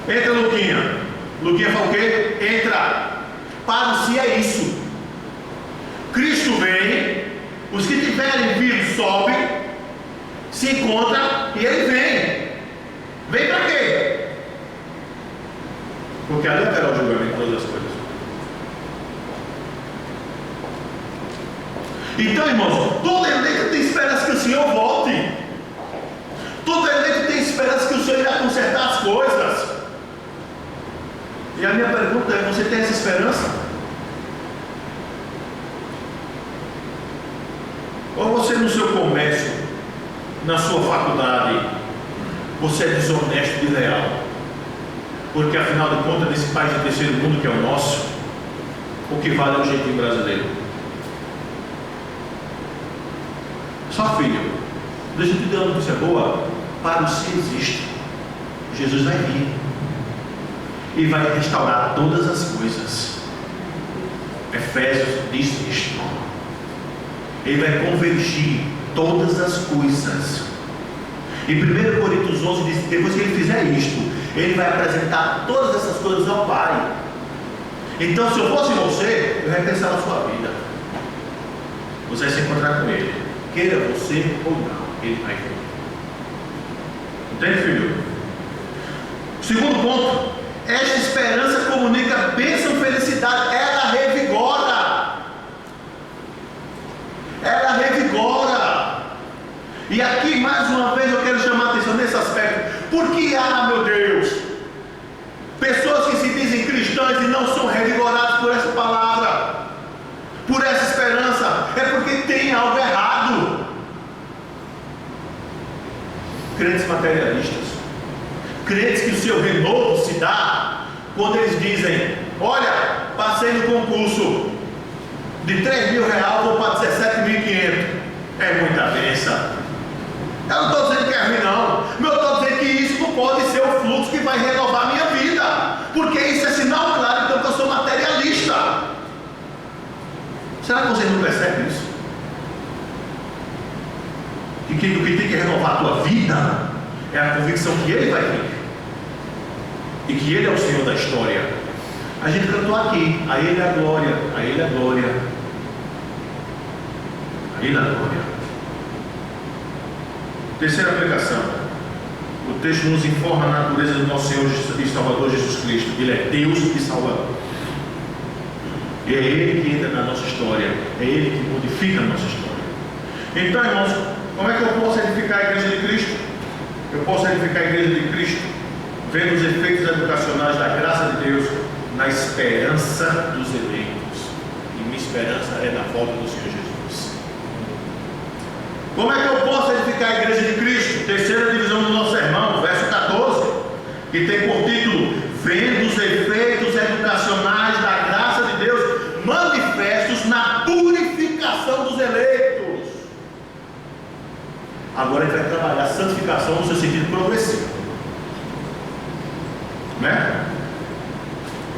Entra Luquinha. Luquinha fala o quê? Entra. Parousia é isso. Cristo vem, os que tiverem vindo sobem, se encontram e ele vem. Vem para quê? Porque ali haverá o julgamento de todas as coisas. Então, irmãos, todo eleito tem esperança que o Senhor volte. Todo eleito tem esperança que o Senhor irá consertar as coisas. E a minha pergunta é: você tem essa esperança? Ou você no seu comércio, na sua faculdade, você é desonesto e leal? Porque afinal de contas, nesse país de terceiro mundo que é o nosso, o que vale é o jeitinho brasileiro. Só filho, deixa eu te dar uma notícia boa. para os que existem. Jesus vai vir e vai restaurar todas as coisas. Efésios diz isto. Ele vai convergir todas as coisas. E 1 Coríntios 11 diz: depois que ele fizer isto, ele vai apresentar todas essas coisas ao Pai. Então, se eu fosse você, eu ia pensar na sua vida. Você vai se encontrar com ele, queira você ou não, ele vai vir. Entende, filho? Segundo ponto, esta esperança comunica bênção e felicidade. Ela revigora. Ela revigora. E aqui, mais uma vez, eu quero chamar a atenção nesse aspecto. Porque meu Deus, pessoas que se dizem cristãs e não são revigoradas por essa palavra, por essa esperança, é porque tem algo errado. Crentes materialistas, crentes que o seu renovo se dá quando eles dizem: olha, passei no concurso de R$3.000, vou para 17.500. É muita bênção. Eu não estou dizendo que é ruim, não. Eu estou dizendo que isso não pode ser o fluxo que vai renovar a minha vida, porque isso é sinal claro, então, que eu sou materialista. Será que você não percebe isso? Que o que tem que renovar a tua vida é a convicção que Ele vai vir e que Ele é o Senhor da história. A gente cantou aqui: a Ele é a glória, a Ele é a glória, a Ele é a glória. Terceira aplicação: o texto nos informa a natureza do nosso Senhor e Salvador Jesus Cristo. Ele é Deus e Salvador. E é Ele que entra na nossa história, é Ele que modifica a nossa história. Então, irmãos, como é que eu posso edificar a igreja de Cristo? Eu posso edificar a igreja de Cristo vendo os efeitos educacionais da graça de Deus na esperança dos eleitos. E minha esperança é na volta do Senhor Jesus. Como é que eu posso edificar a igreja de Cristo? Terceira divisão do nosso sermão, verso 14, que tem por título: vendo os efeitos educacionais da graça de Deus manifestos na purificação dos eleitos. Agora ele vai trabalhar a santificação no seu sentido progressivo, né?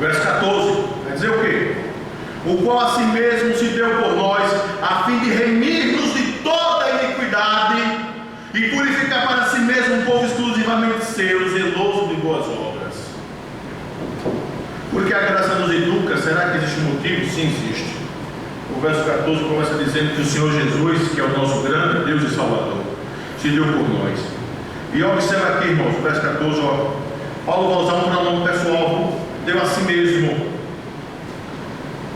Verso 14 vai dizer o quê? O qual a si mesmo se deu por nós, a fim de remir-nos de toda a iniquidade e purificar para si mesmo um povo exclusivamente seu, zeloso de boas obras. Porque a graça nos educa. Será que existe um motivo? Sim, existe. O verso 14 começa dizendo que o Senhor Jesus, que é o nosso grande Deus e Salvador, se deu por nós. E observa aqui, irmãos, o verso 14, Paulo vai usar um pronome pessoal: deu a si mesmo.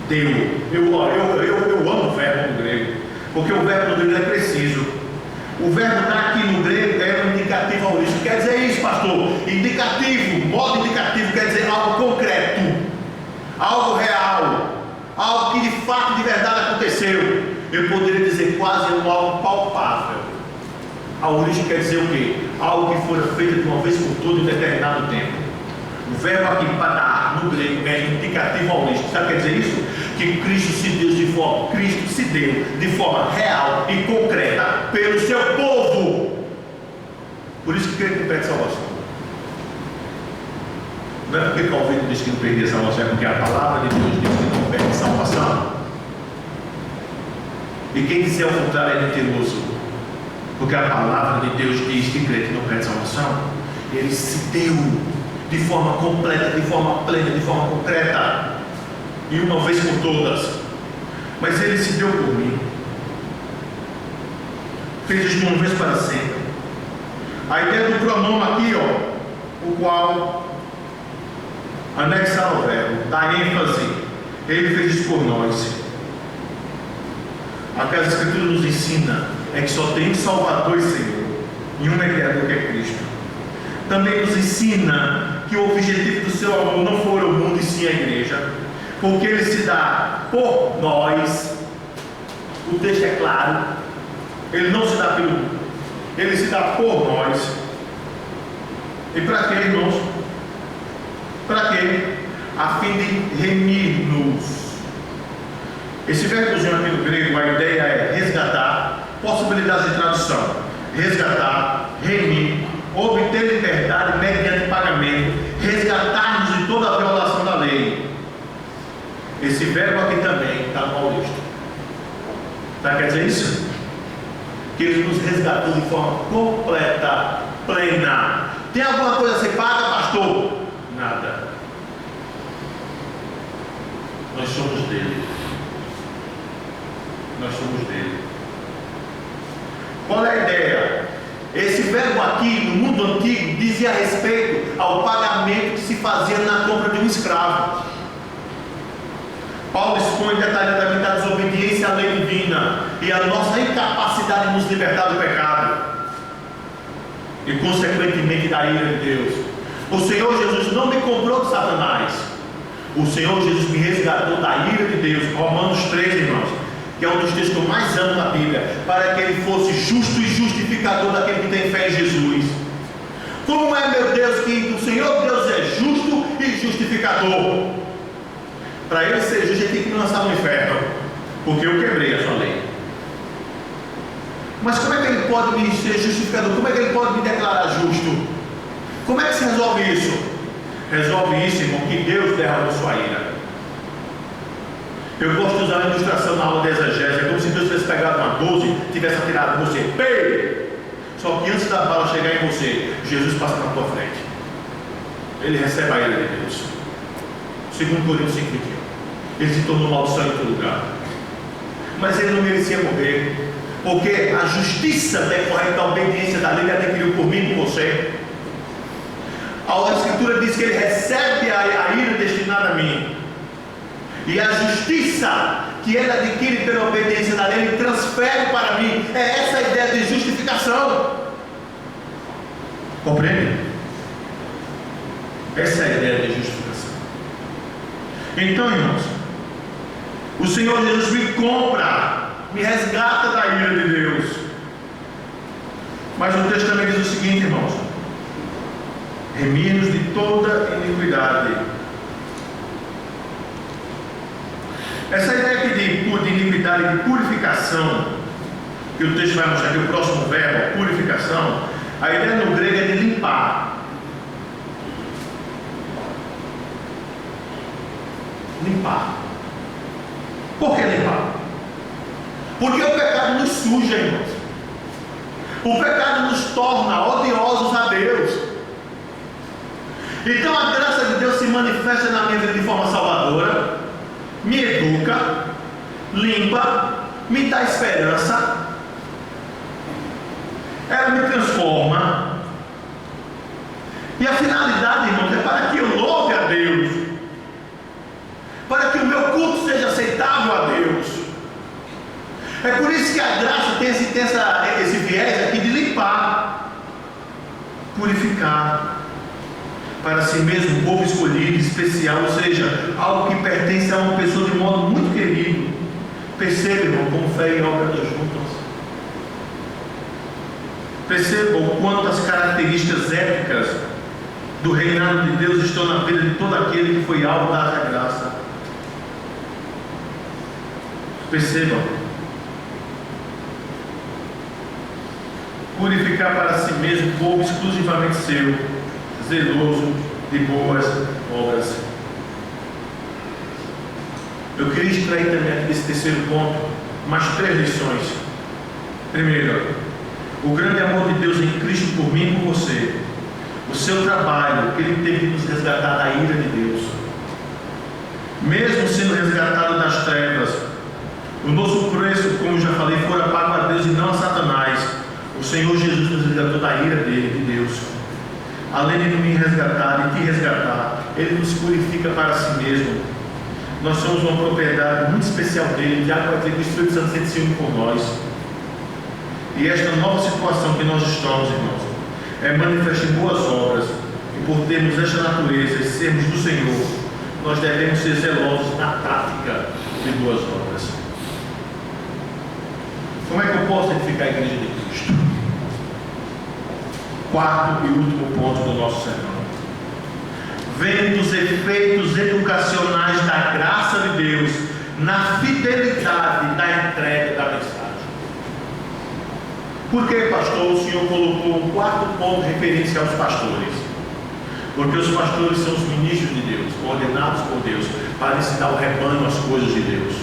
Deu. Eu amo o verbo no grego, porque o verbo no grego é preciso. O verbo está aqui no grego é um indicativo aurista. Quer dizer isso, pastor? Indicativo, modo indicativo quer dizer algo concreto, algo real, algo que de fato, de verdade aconteceu. Eu poderia dizer quase algo palpável. Aurista quer dizer o quê? Algo que fora feito de uma vez por todas em determinado tempo. O verbo aqui para no grego é indicativo aurista. Sabe o que quer dizer isso? Que Cristo se deu de forma real e concreta pelo seu povo. Por isso que crente não perde salvação. Não é porque Calvino diz que não perdia salvação, é porque a palavra de Deus diz que não perde salvação. E quem disser o contrário é mentiroso, porque a palavra de Deus diz que crente não perde salvação. Ele se deu de forma completa, de forma plena, de forma concreta, e uma vez por todas. Mas Ele se deu por mim, fez isso de uma vez para sempre. A ideia do pronome aqui, o qual anexa ao verbo, dá ênfase. Ele fez isso por nós. A Escritura nos ensina é que só tem um Salvador e Senhor, e um mediador, que é Cristo. Também nos ensina que o objetivo do seu amor não foi o mundo e sim a igreja, porque Ele se dá por nós. O texto é claro, Ele não se dá pelo mundo, Ele se dá por nós. E para quê, irmãos? Para quê? A fim de remir-nos. Esse verbozinho aqui no grego, a ideia é resgatar. Possibilidades de tradução: resgatar, remir, obter liberdade mediante pagamento, resgatar-nos de toda a violação da lei. Esse verbo aqui também está no Paulista. Tá, quer dizer isso? Que Ele nos resgatou de forma completa, plena. Tem alguma coisa a ser paga, pastor? Nada. Nós somos dele. Nós somos dele. Qual é a ideia? Esse verbo aqui, no mundo antigo, dizia respeito ao pagamento que se fazia na compra de um escravo. Paulo expõe detalhadamente a desobediência à lei divina e a nossa incapacidade de nos libertar do pecado e, consequentemente, da ira de Deus. O Senhor Jesus não me comprou de Satanás. O Senhor Jesus me resgatou da ira de Deus. Romanos 3, irmãos, que é um dos textos que eu mais amo na Bíblia, para que Ele fosse justo e justificador daquele que tem fé em Jesus. Como é, meu Deus, que o Senhor Deus é justo e justificador? Para Ele ser justo, Ele tem que me lançar no inferno, porque eu quebrei a sua lei. Mas como é que Ele pode me ser justificador? Como é que Ele pode me declarar justo? Como é que se resolve isso? Resolve isso, irmão, que Deus derramou sua ira. Eu gosto de usar a ilustração na aula de exegese. É como se Deus tivesse pegado uma 12 e tivesse atirado em você. Pei! Só que antes da bala chegar em você, Jesus passa na tua frente. Ele recebe a ira de Deus. 2 Coríntios 5:21. Ele se tornou maldição em todo lugar. Mas ele não merecia morrer, porque a justiça decorrente da obediência da lei ele adquiriu por mim e por você. A Escritura diz que ele recebe a ira destinada a mim. E a justiça que ele adquire pela obediência da lei, ele transfere para mim. É essa a ideia de justificação. Compreende? Essa é a ideia de justificação. Então, irmãos, o Senhor Jesus me compra, me resgata da ira de Deus. Mas o texto também diz o seguinte, irmãos: remir-nos de toda iniquidade. Essa ideia aqui de iniquidade, de purificação, que o texto vai mostrar aqui, o próximo verbo, purificação, a ideia no grego é de limpar. Limpar. Por que limpar? Porque o pecado nos suja, irmãos. O pecado nos torna odiosos a Deus. Então a graça de Deus se manifesta na minha vida de forma salvadora, me educa, limpa, me dá esperança, ela me transforma. E a finalidade, irmãos, é para que eu louve a Deus, para que o meu culto seja aceitável a Deus. É por isso que a graça tem esse viés aqui de limpar, purificar, para si mesmo um povo escolhido, especial, ou seja, algo que pertence a uma pessoa de modo muito querido. Perceba, irmão, como fé e obra andam juntas. Percebam quantas características éticas do reinado de Deus estão na vida de todo aquele que foi alvo da graça. Percebam. Purificar para si mesmo um povo exclusivamente seu, zeloso de boas obras. Eu queria extrair também aqui desse terceiro ponto mais 3 lições. Primeiro, o grande amor de Deus em Cristo por mim e por você. O seu trabalho, que Ele teve de nos resgatar da ira de Deus. Mesmo sendo resgatado das trevas, o nosso preço, como já falei, fora pago a Deus e não a Satanás. O Senhor Jesus nos resgatou da ira dele, de Deus. Além de me resgatar e te resgatar, Ele nos purifica para si mesmo. Nós somos uma propriedade muito especial dele. Já vai dizer que o Espírito Santo sente ciúme por nós. E esta nova situação que nós estamos, irmãos, é manifesta em boas obras. E por termos esta natureza e sermos do Senhor, nós devemos ser zelosos na prática de boas obras. Como é que eu posso edificar a igreja de Cristo? Quarto e último ponto do nosso sermão. Vendo os efeitos educacionais da graça de Deus na fidelidade da entrega da mensagem. Por que, pastor, o senhor colocou um quarto ponto referência aos pastores? Porque os pastores são os ministros de Deus, ordenados por Deus, para ensinar o rebanho as coisas de Deus.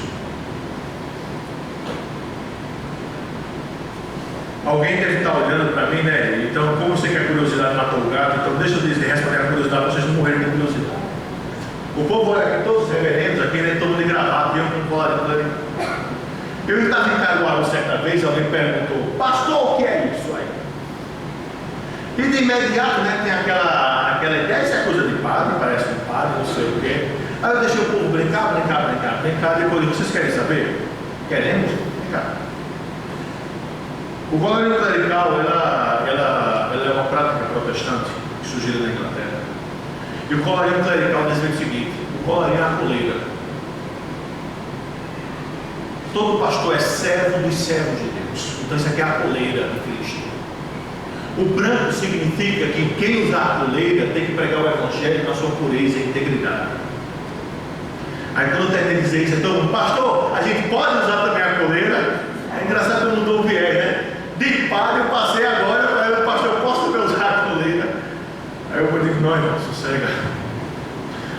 Alguém deve estar olhando para mim, né? Então, como eu sei que a curiosidade matou o gato, então deixa eu responder a curiosidade para vocês não morrerem de curiosidade. O povo olha aqui, todos os reverendos aqui, né? Todo mundo de gravata, e eu com colar. Eu estava em Caruaru certa vez, alguém perguntou: pastor, o que é isso aí? E de imediato, né, tem aquela ideia, isso é coisa de padre, parece um padre, não sei o quê. Aí eu deixei o povo brincar, depois vocês querem saber? Queremos? Vem cá. O colarinho clerical, ela é uma prática protestante que surgiu na Inglaterra. E o colarinho clerical diz o seguinte: o colarinho é a coleira. Todo pastor é servo dos servos de Deus. Então isso aqui é a coleira de Cristo. O branco significa que quem usar a coleira tem que pregar o evangelho na sua pureza e integridade. Aí quando eu terminei de dizer isso, então, pastor, a gente pode usar também a coleira? É engraçado que eu mudou o viés, né? De padre eu passei agora para o pastor, posso também usar a coleira? Aí eu vou dizer: não, irmão, sossega.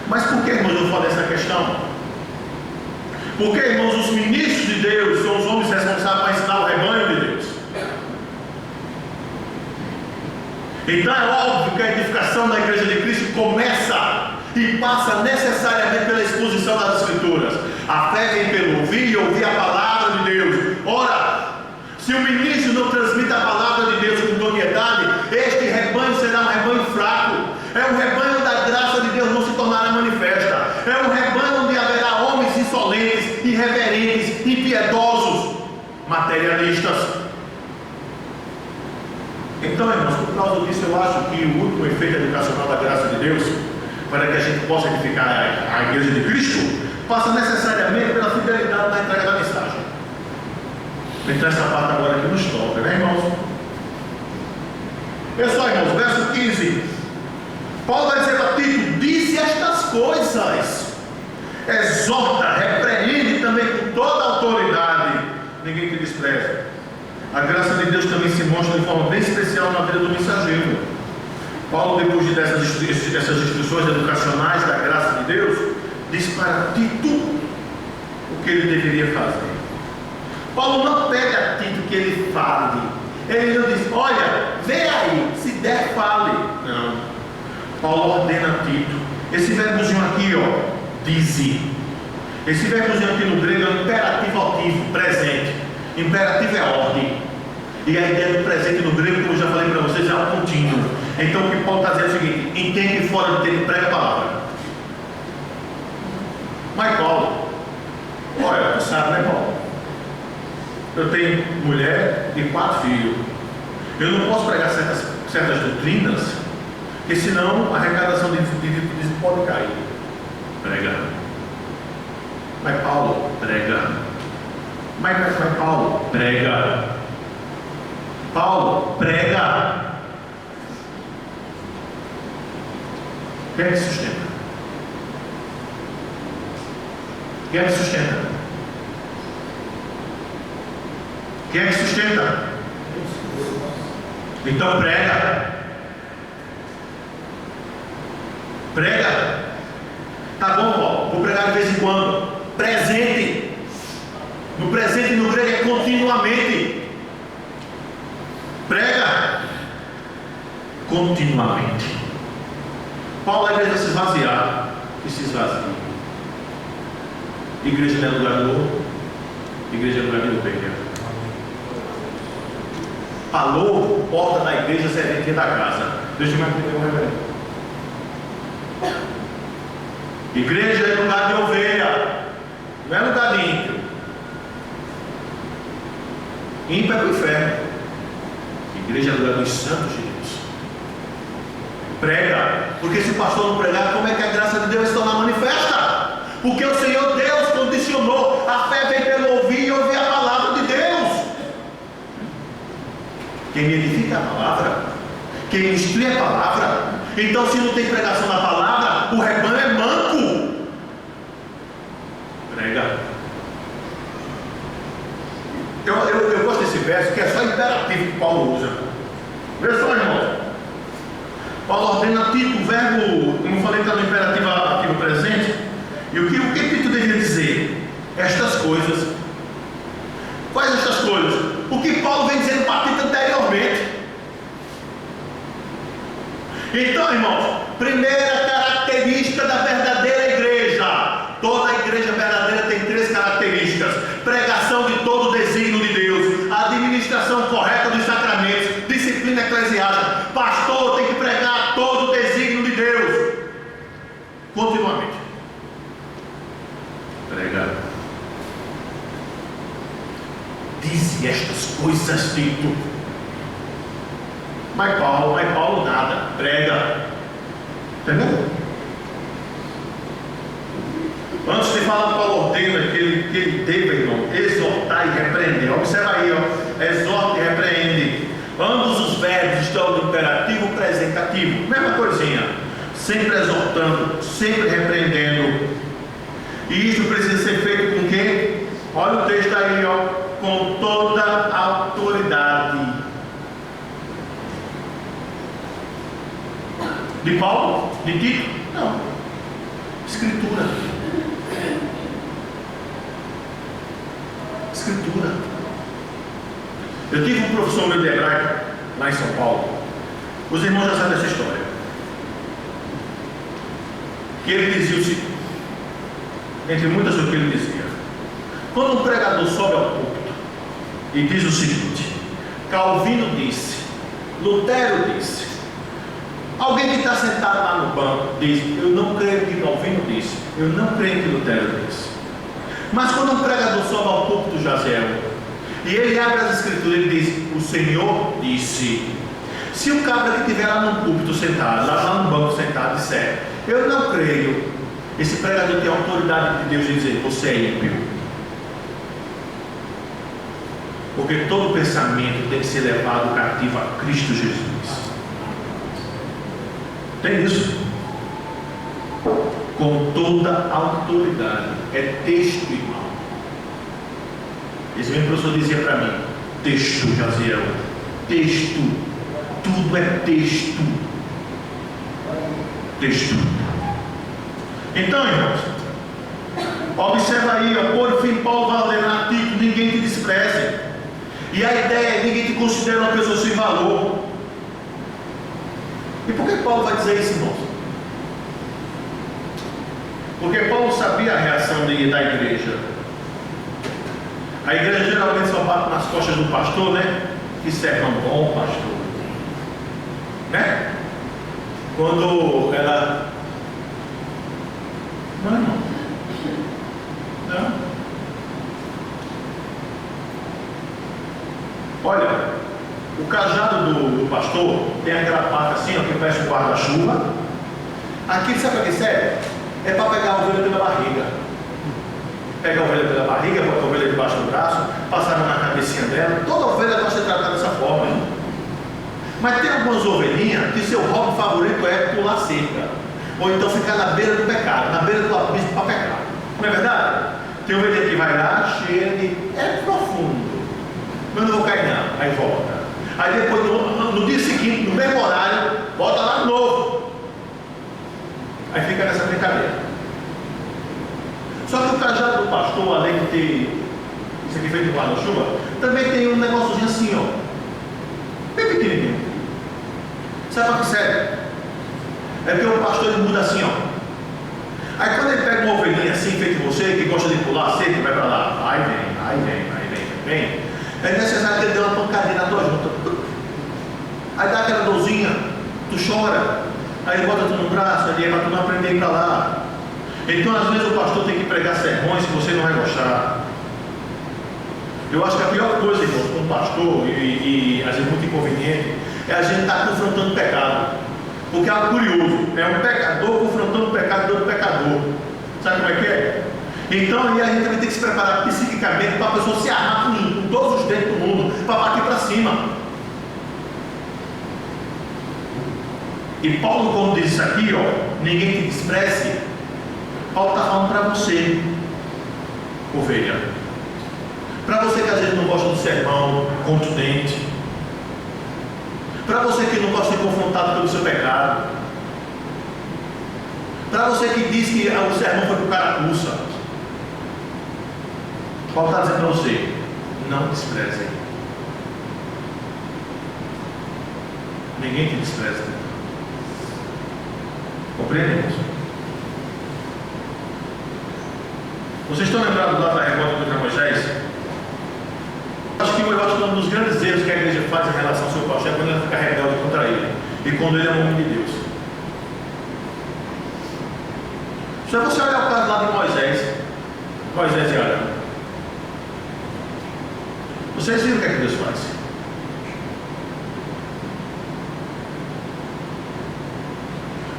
Mas por que, irmãos, eu falei essa questão? Porque, irmãos, os ministros de Deus são os homens responsáveis para ensinar o rebanho de Deus. Então é óbvio que a edificação da igreja de Cristo começa e passa necessariamente pela exposição das Escrituras. A fé vem pelo ouvir e ouvir a palavra de Deus. Ora, se o ministro não transmite a palavra de Deus com idoneidade, este rebanho será um rebanho fraco. É um rebanho da graça de Deus não se tornará manifesta. É um rebanho onde haverá homens insolentes, irreverentes, impiedosos, materialistas. Então, irmãos, por causa disso, eu acho que o último efeito educacional da graça de Deus, para que a gente possa edificar a igreja de Cristo, passa necessariamente pela fidelidade na entrega da mensagem. Então, essa parte agora aqui nos toca, né, irmãos? Pessoal, irmãos, verso 15. Paulo vai dizer para Tito: disse estas coisas, exorta, repreende também com toda a autoridade, ninguém te despreza. A graça de Deus também se mostra de forma bem especial na vida do mensageiro. Paulo, depois dessas instruções educacionais da graça de Deus, diz para Tito o que ele deveria fazer. Paulo não pede a Tito que ele fale. Ele não diz: olha, vê aí, se der, fale. Não. Paulo ordena a Tito. Esse verbozinho aqui, ó, dize. Esse verbozinho aqui no grego é um imperativo altivo, presente. Imperativo é ordem. E a ideia do presente no grego, como eu já falei para vocês, é algo contínuo. Então o que Paulo está dizendo é o seguinte: entende que fora de tempo, prega a palavra. Mas Paulo, olha, tu sabe, né, Paulo? Eu tenho mulher e 4 filhos. Eu não posso pregar certas doutrinas, porque senão a arrecadação de pode cair. Prega. Mas Paulo, prega. Mas Paulo, prega. Paulo, prega. Quem é que sustenta? Quem é que sustenta? Quem é que sustenta? Então prega. Prega. Tá bom, Paulo, vou pregar de vez em quando. Presente. No presente no grego é continuamente. Prega continuamente. Paulo, a igreja se esvaziar, que se esvazia. Igreja não é lugar novo, igreja é lugar de ovelha. Falou, porta da igreja, serventia da casa. Deixa eu me entender um reverendo. Igreja é lugar de ovelha, não é lugar de ímpio. Ímpio é para o inferno. Igreja é lugar dos santos de Deus. Prega, porque se o pastor não pregar, como é que a graça de Deus vai se tornar manifesta? Porque o Senhor Deus condicionou: a fé vem pelo ouvir e ouvir a palavra de Deus. Quem me edifica a palavra, quem me instrui a palavra. Então, se não tem pregação da palavra, o rebanho é manco. Prega. Eu gosto desse verso, que é só imperativo que Paulo usa. Veja só, irmão. Paulo ordena a Tito, o verbo, como eu falei, está no imperativo ativo presente. E o que Tito devia dizer? Estas coisas. Quais estas coisas? O que Paulo vem dizendo para Tito anteriormente. Então, irmãos, primeira característica da verdadeira igreja. Toda igreja verdadeira tem 3 características: pregação de todo o desígnio de Deus, administração correta dos sacramentos, disciplina eclesiástica. Pastor tem que pregar todo o desígnio de Deus continuamente. Prega. Dize estas coisas, Tito. Mas Paulo nada. Prega. Entendeu? Antes de falar, Paulo ordena que ele deva, irmão, exortar e repreender. Observa aí, ó. Exorta e repreende. Ambos os verbos estão no imperativo presentativo. Mesma coisinha. Sempre exortando, sempre repreendendo. E isso precisa ser feito com quem? Olha o texto aí, ó. Com toda a autoridade. De Paulo? De Tito? Não. Escritura. Escritura. Eu tive um professor meu de hebraico lá em São Paulo. Os irmãos já sabem dessa história. Que ele dizia o seguinte, entre muitas coisas que ele dizia: quando um pregador sobe ao púlpito e diz o seguinte: Calvino disse, Lutero disse, alguém que está sentado lá no banco diz: eu não creio que Calvino disse, eu não creio que Lutero disse. Mas quando um pregador sobe ao púlpito, Jaziel, e ele abre as escrituras, ele diz: o Senhor disse. Se o cabra que estiver lá no púlpito sentado, lá no banco sentado, disser: eu não creio, esse pregador tem a autoridade de Deus de dizer: você é ímpio. Porque todo pensamento tem que ser levado cativo a Cristo Jesus. Tem isso? Com toda a autoridade. É texto, irmão. Esse mesmo professor dizia para mim: texto, Jaziel, texto, tudo é texto. Texto. Então, irmãos, observa aí, ó, por fim, Paulo vai ordenar a Tito: ninguém te despreze. E a ideia é: ninguém te considera uma pessoa sem valor. E por que Paulo vai dizer isso, irmãos? Porque Paulo sabia a reação da igreja. A igreja geralmente só bate nas costas do pastor, né? Que serve um bom pastor, né? Quando ela... Não. Olha, o cajado do pastor tem aquela parte assim, ó, que parece um guarda-chuva. Aqui, sabe para que serve? É para pegar a ovelha pela barriga. Pega a ovelha pela barriga, bota a ovelha debaixo do braço, passar na cabecinha dela. Toda ovelha vai ser tratada dessa forma, hein? Mas tem algumas ovelhinhas que seu hobby favorito é pular cerca, ou então ficar na beira do pecado, na beira do abismo para pecar. Não é verdade? Tem ovelha que vai lá, cheia de... é profundo, mas não vou cair não, aí volta. Aí depois, no dia seguinte, no mesmo horário, volta lá de novo. Aí fica nessa brincadeira. Só que o cajado do pastor, além de ter isso aqui feito de guarda-chuva, também tem um negóciozinho assim, ó, bem pequenininho. Sabe para que serve? É porque o pastor ele muda assim, ó. Aí quando ele pega uma ovelhinha assim, feito você, que gosta de pular cerca, vai para lá, vai vem. É necessário que ele dê uma pancadinha na tua junta. Aí dá aquela dorzinha, tu chora, aí ele bota tu no braço, ali é para tu não aprender a ir para lá. Então às vezes o pastor tem que pregar sermões que você não vai gostar. Eu acho que a pior coisa, irmãos, com o pastor e às vezes muito inconveniente, é a gente estar confrontando o pecado. Porque é algo curioso, é um pecador confrontando o pecado do outro pecador. Sabe como é que é? Então aí a gente também tem que se preparar psiquicamente para a pessoa se armar com todos os dentes do mundo, para bater para cima. E Paulo, quando diz isso aqui, ó, ninguém te despreze, Paulo está falando para você, ovelha. Para você que às vezes não gosta do sermão contundente, para você que não gosta de ser confrontado pelo seu pecado, para você que diz que o sermão foi para o carapuça, Paulo está dizendo para você: não desprezem. Ninguém te despreza. Compreendemos? Vocês estão lembrados lá da revolta contra Moisés? Acho que um dos grandes erros que a igreja faz em relação ao seu pastor é quando ela fica rebelde contra ele e quando ele é um homem de Deus. Se você olhar o caso lá de Moisés e Arão, vocês viram o que é que Deus faz?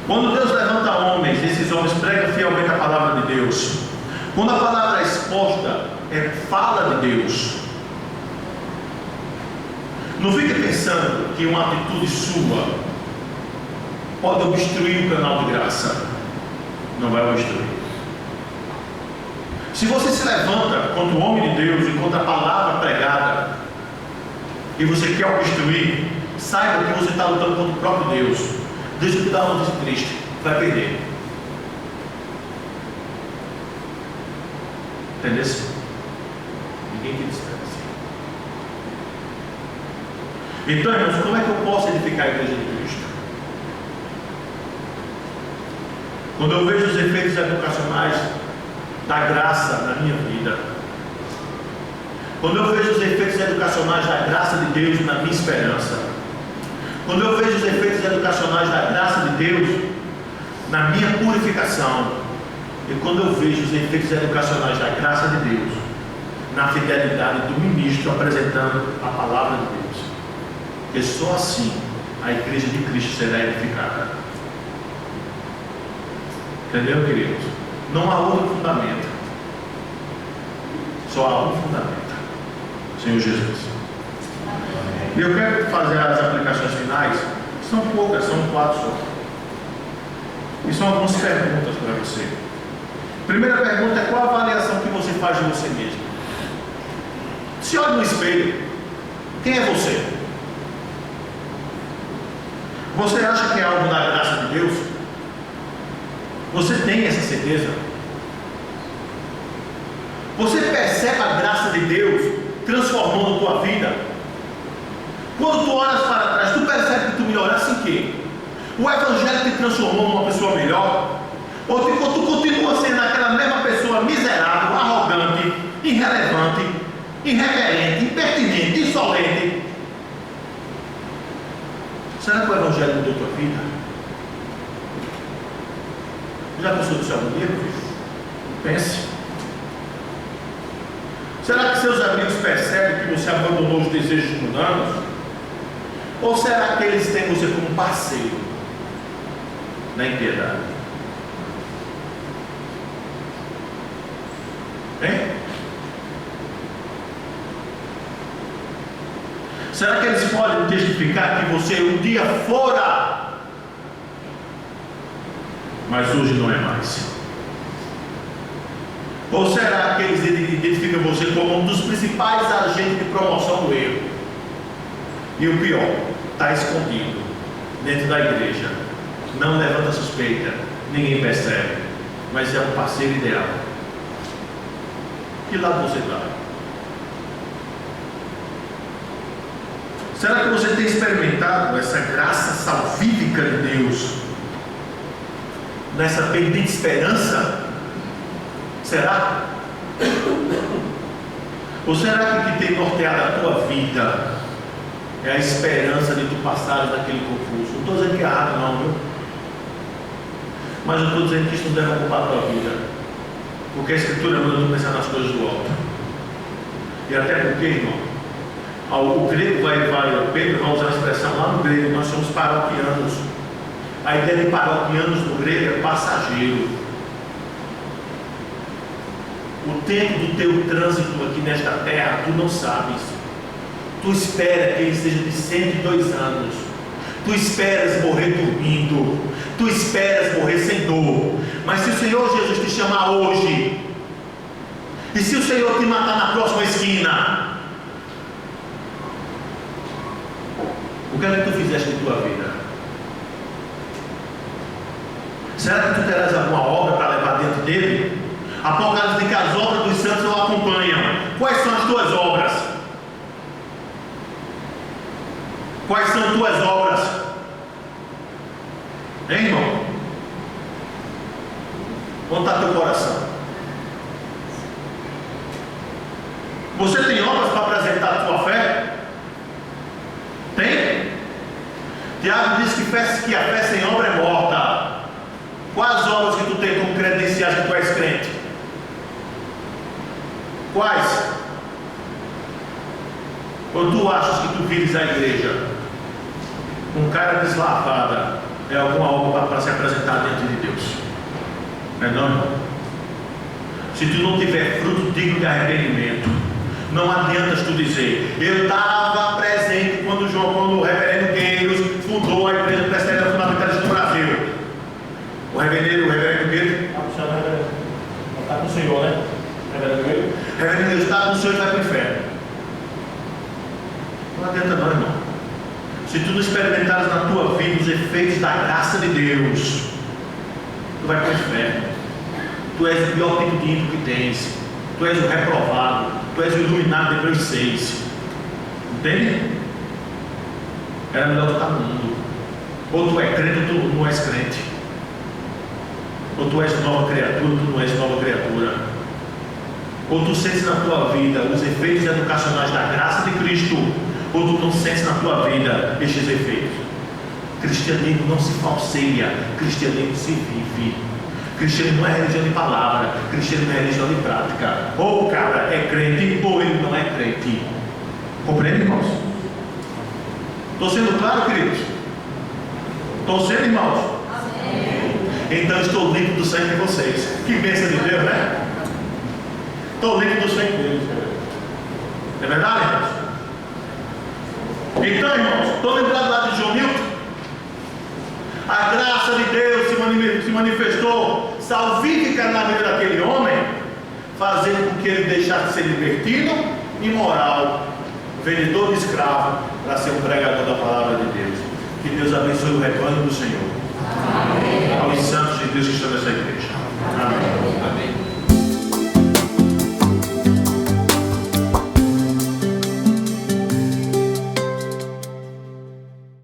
Quando Deus levanta homens, esses homens pregam fielmente a palavra de Deus. Quando a palavra é exposta, é fala de Deus. Não fique pensando que uma atitude sua pode obstruir o canal de graça. Não vai obstruir. Se você se levanta contra o homem de Deus e contra a palavra pregada, e você quer obstruir, saiba que você está lutando contra o próprio Deus. Deus te dá uma notícia triste, vai perder. Entendeu? Ninguém te despreza. Então, irmãos, como é que eu posso edificar a igreja de Cristo? Quando eu vejo os efeitos educacionais da graça na minha vida, quando eu vejo os efeitos educacionais da graça de Deus na minha esperança, quando eu vejo os efeitos educacionais da graça de Deus na minha purificação, e quando eu vejo os efeitos educacionais da graça de Deus na fidelidade do ministro apresentando a palavra de Deus, porque só assim a igreja de Cristo será edificada. Entendeu, queridos? Não há outro fundamento, só há um fundamento: Senhor Jesus. E eu quero fazer as aplicações finais. São poucas, são 4 só. E são algumas perguntas para você. Primeira pergunta é: qual a avaliação que você faz de você mesmo? Se olha no espelho, quem é você? Você acha que é algo da graça de Deus? Você tem essa certeza? Você percebe a graça de Deus transformando a tua vida? Quando tu olhas para trás, tu percebe que tu melhoraste em quê? O Evangelho te transformou numa pessoa melhor? Ou tu continua sendo aquela mesma pessoa miserável, arrogante, irrelevante, irreverente, impertinente, insolente? Será que o Evangelho mudou tua vida? Já pensou nisso algum dia, meu filho? Pense. Será que seus amigos percebem que você abandonou os desejos mundanos? Ou será que eles têm você como parceiro na impiedade? Hein? Será que eles podem testificar que você um dia fora, mas hoje não é mais? Ou será que eles identificam você como um dos principais agentes de promoção do erro? E o pior, está escondido dentro da igreja, não levanta suspeita, ninguém percebe, mas é um parceiro ideal. Que lado você está? Será que você tem experimentado essa graça salvífica de Deus nessa bendita esperança? Será? Ou será que o que tem norteado a tua vida é a esperança de tu passares daquele concurso? Não estou dizendo que é errado não, viu? Mas eu estou dizendo que isso não deve ocupar a tua vida, porque a Escritura manda tu pensar nas coisas do alto. E até porque, irmão, o grego Pedro vai usar a expressão lá no grego: nós somos paroquianos. A ideia de paroquianos no grego é passageiro. O tempo do teu trânsito aqui nesta terra, tu não sabes. Tu espera que ele seja de 102 anos. Tu esperas morrer dormindo. Tu esperas morrer sem dor. Mas se o Senhor Jesus te chamar hoje, E se o Senhor te matar na próxima esquina? O que é que tu fizeste de tua vida? Será que tu terás alguma obra para levar dentro dele? Apocalipse diz que as obras dos santos o acompanham. Quais são as tuas obras? Quais são tuas obras? Hein, irmão? Onde está teu coração? Você tem obras para apresentar a tua fé? Tem? Tiago diz que a fé sem obra é morta. Quais obras que tu tem como credenciais que tu és crente? Quais? Ou tu achas que tu vives a igreja com cara deslavada? É alguma obra para se apresentar diante de Deus? Não é não? Se tu não tiver fruto digno de arrependimento, não adianta tu dizer: eu estava presente quando o reverendo Gueiros fundou a igreja presbiteriana fundamentalista do Brasil. O reverendo Gueiros está com o Senhor, né? Reverendo Gueiros está com o Senhor e vai para o inferno. Não adianta não, irmão. Se tu não experimentares na tua vida os efeitos da graça de Deus, tu vai para o inferno. Tu és o pior tipo de ímpio que tens. Tu és o reprovado. Tu és o iluminado de Hebreus 6. Entende? Era melhor tu estar no mundo. Ou tu é crente ou tu não és crente. Ou tu és nova criatura ou tu não és nova criatura. Ou tu sentes na tua vida os efeitos educacionais da graça de Cristo, ou tu não sentes na tua vida estes efeitos. Cristianismo não se falseia, cristianismo se vive. Cristianismo não é religião de palavra, cristianismo é religião de prática. Ou o cara é crente ou ele não é crente. Compreende, irmãos? Estou sendo claro, queridos? Estou sendo, irmãos? Então estou limpo do sangue de vocês. Que bênção de Deus, né? Estou limpo do sangue de Deus. É verdade, irmãos? Então, irmãos, estou lembrado lá de João Milton. A graça de Deus se manifestou salvífica na vida daquele homem, fazendo com que ele deixasse de ser libertino, imoral, vendedor de escravo, para ser um pregador da palavra de Deus. Que Deus abençoe o rebanho do Senhor. Amém. Aos santos de Deus que estão nessa igreja. Amém. Amém.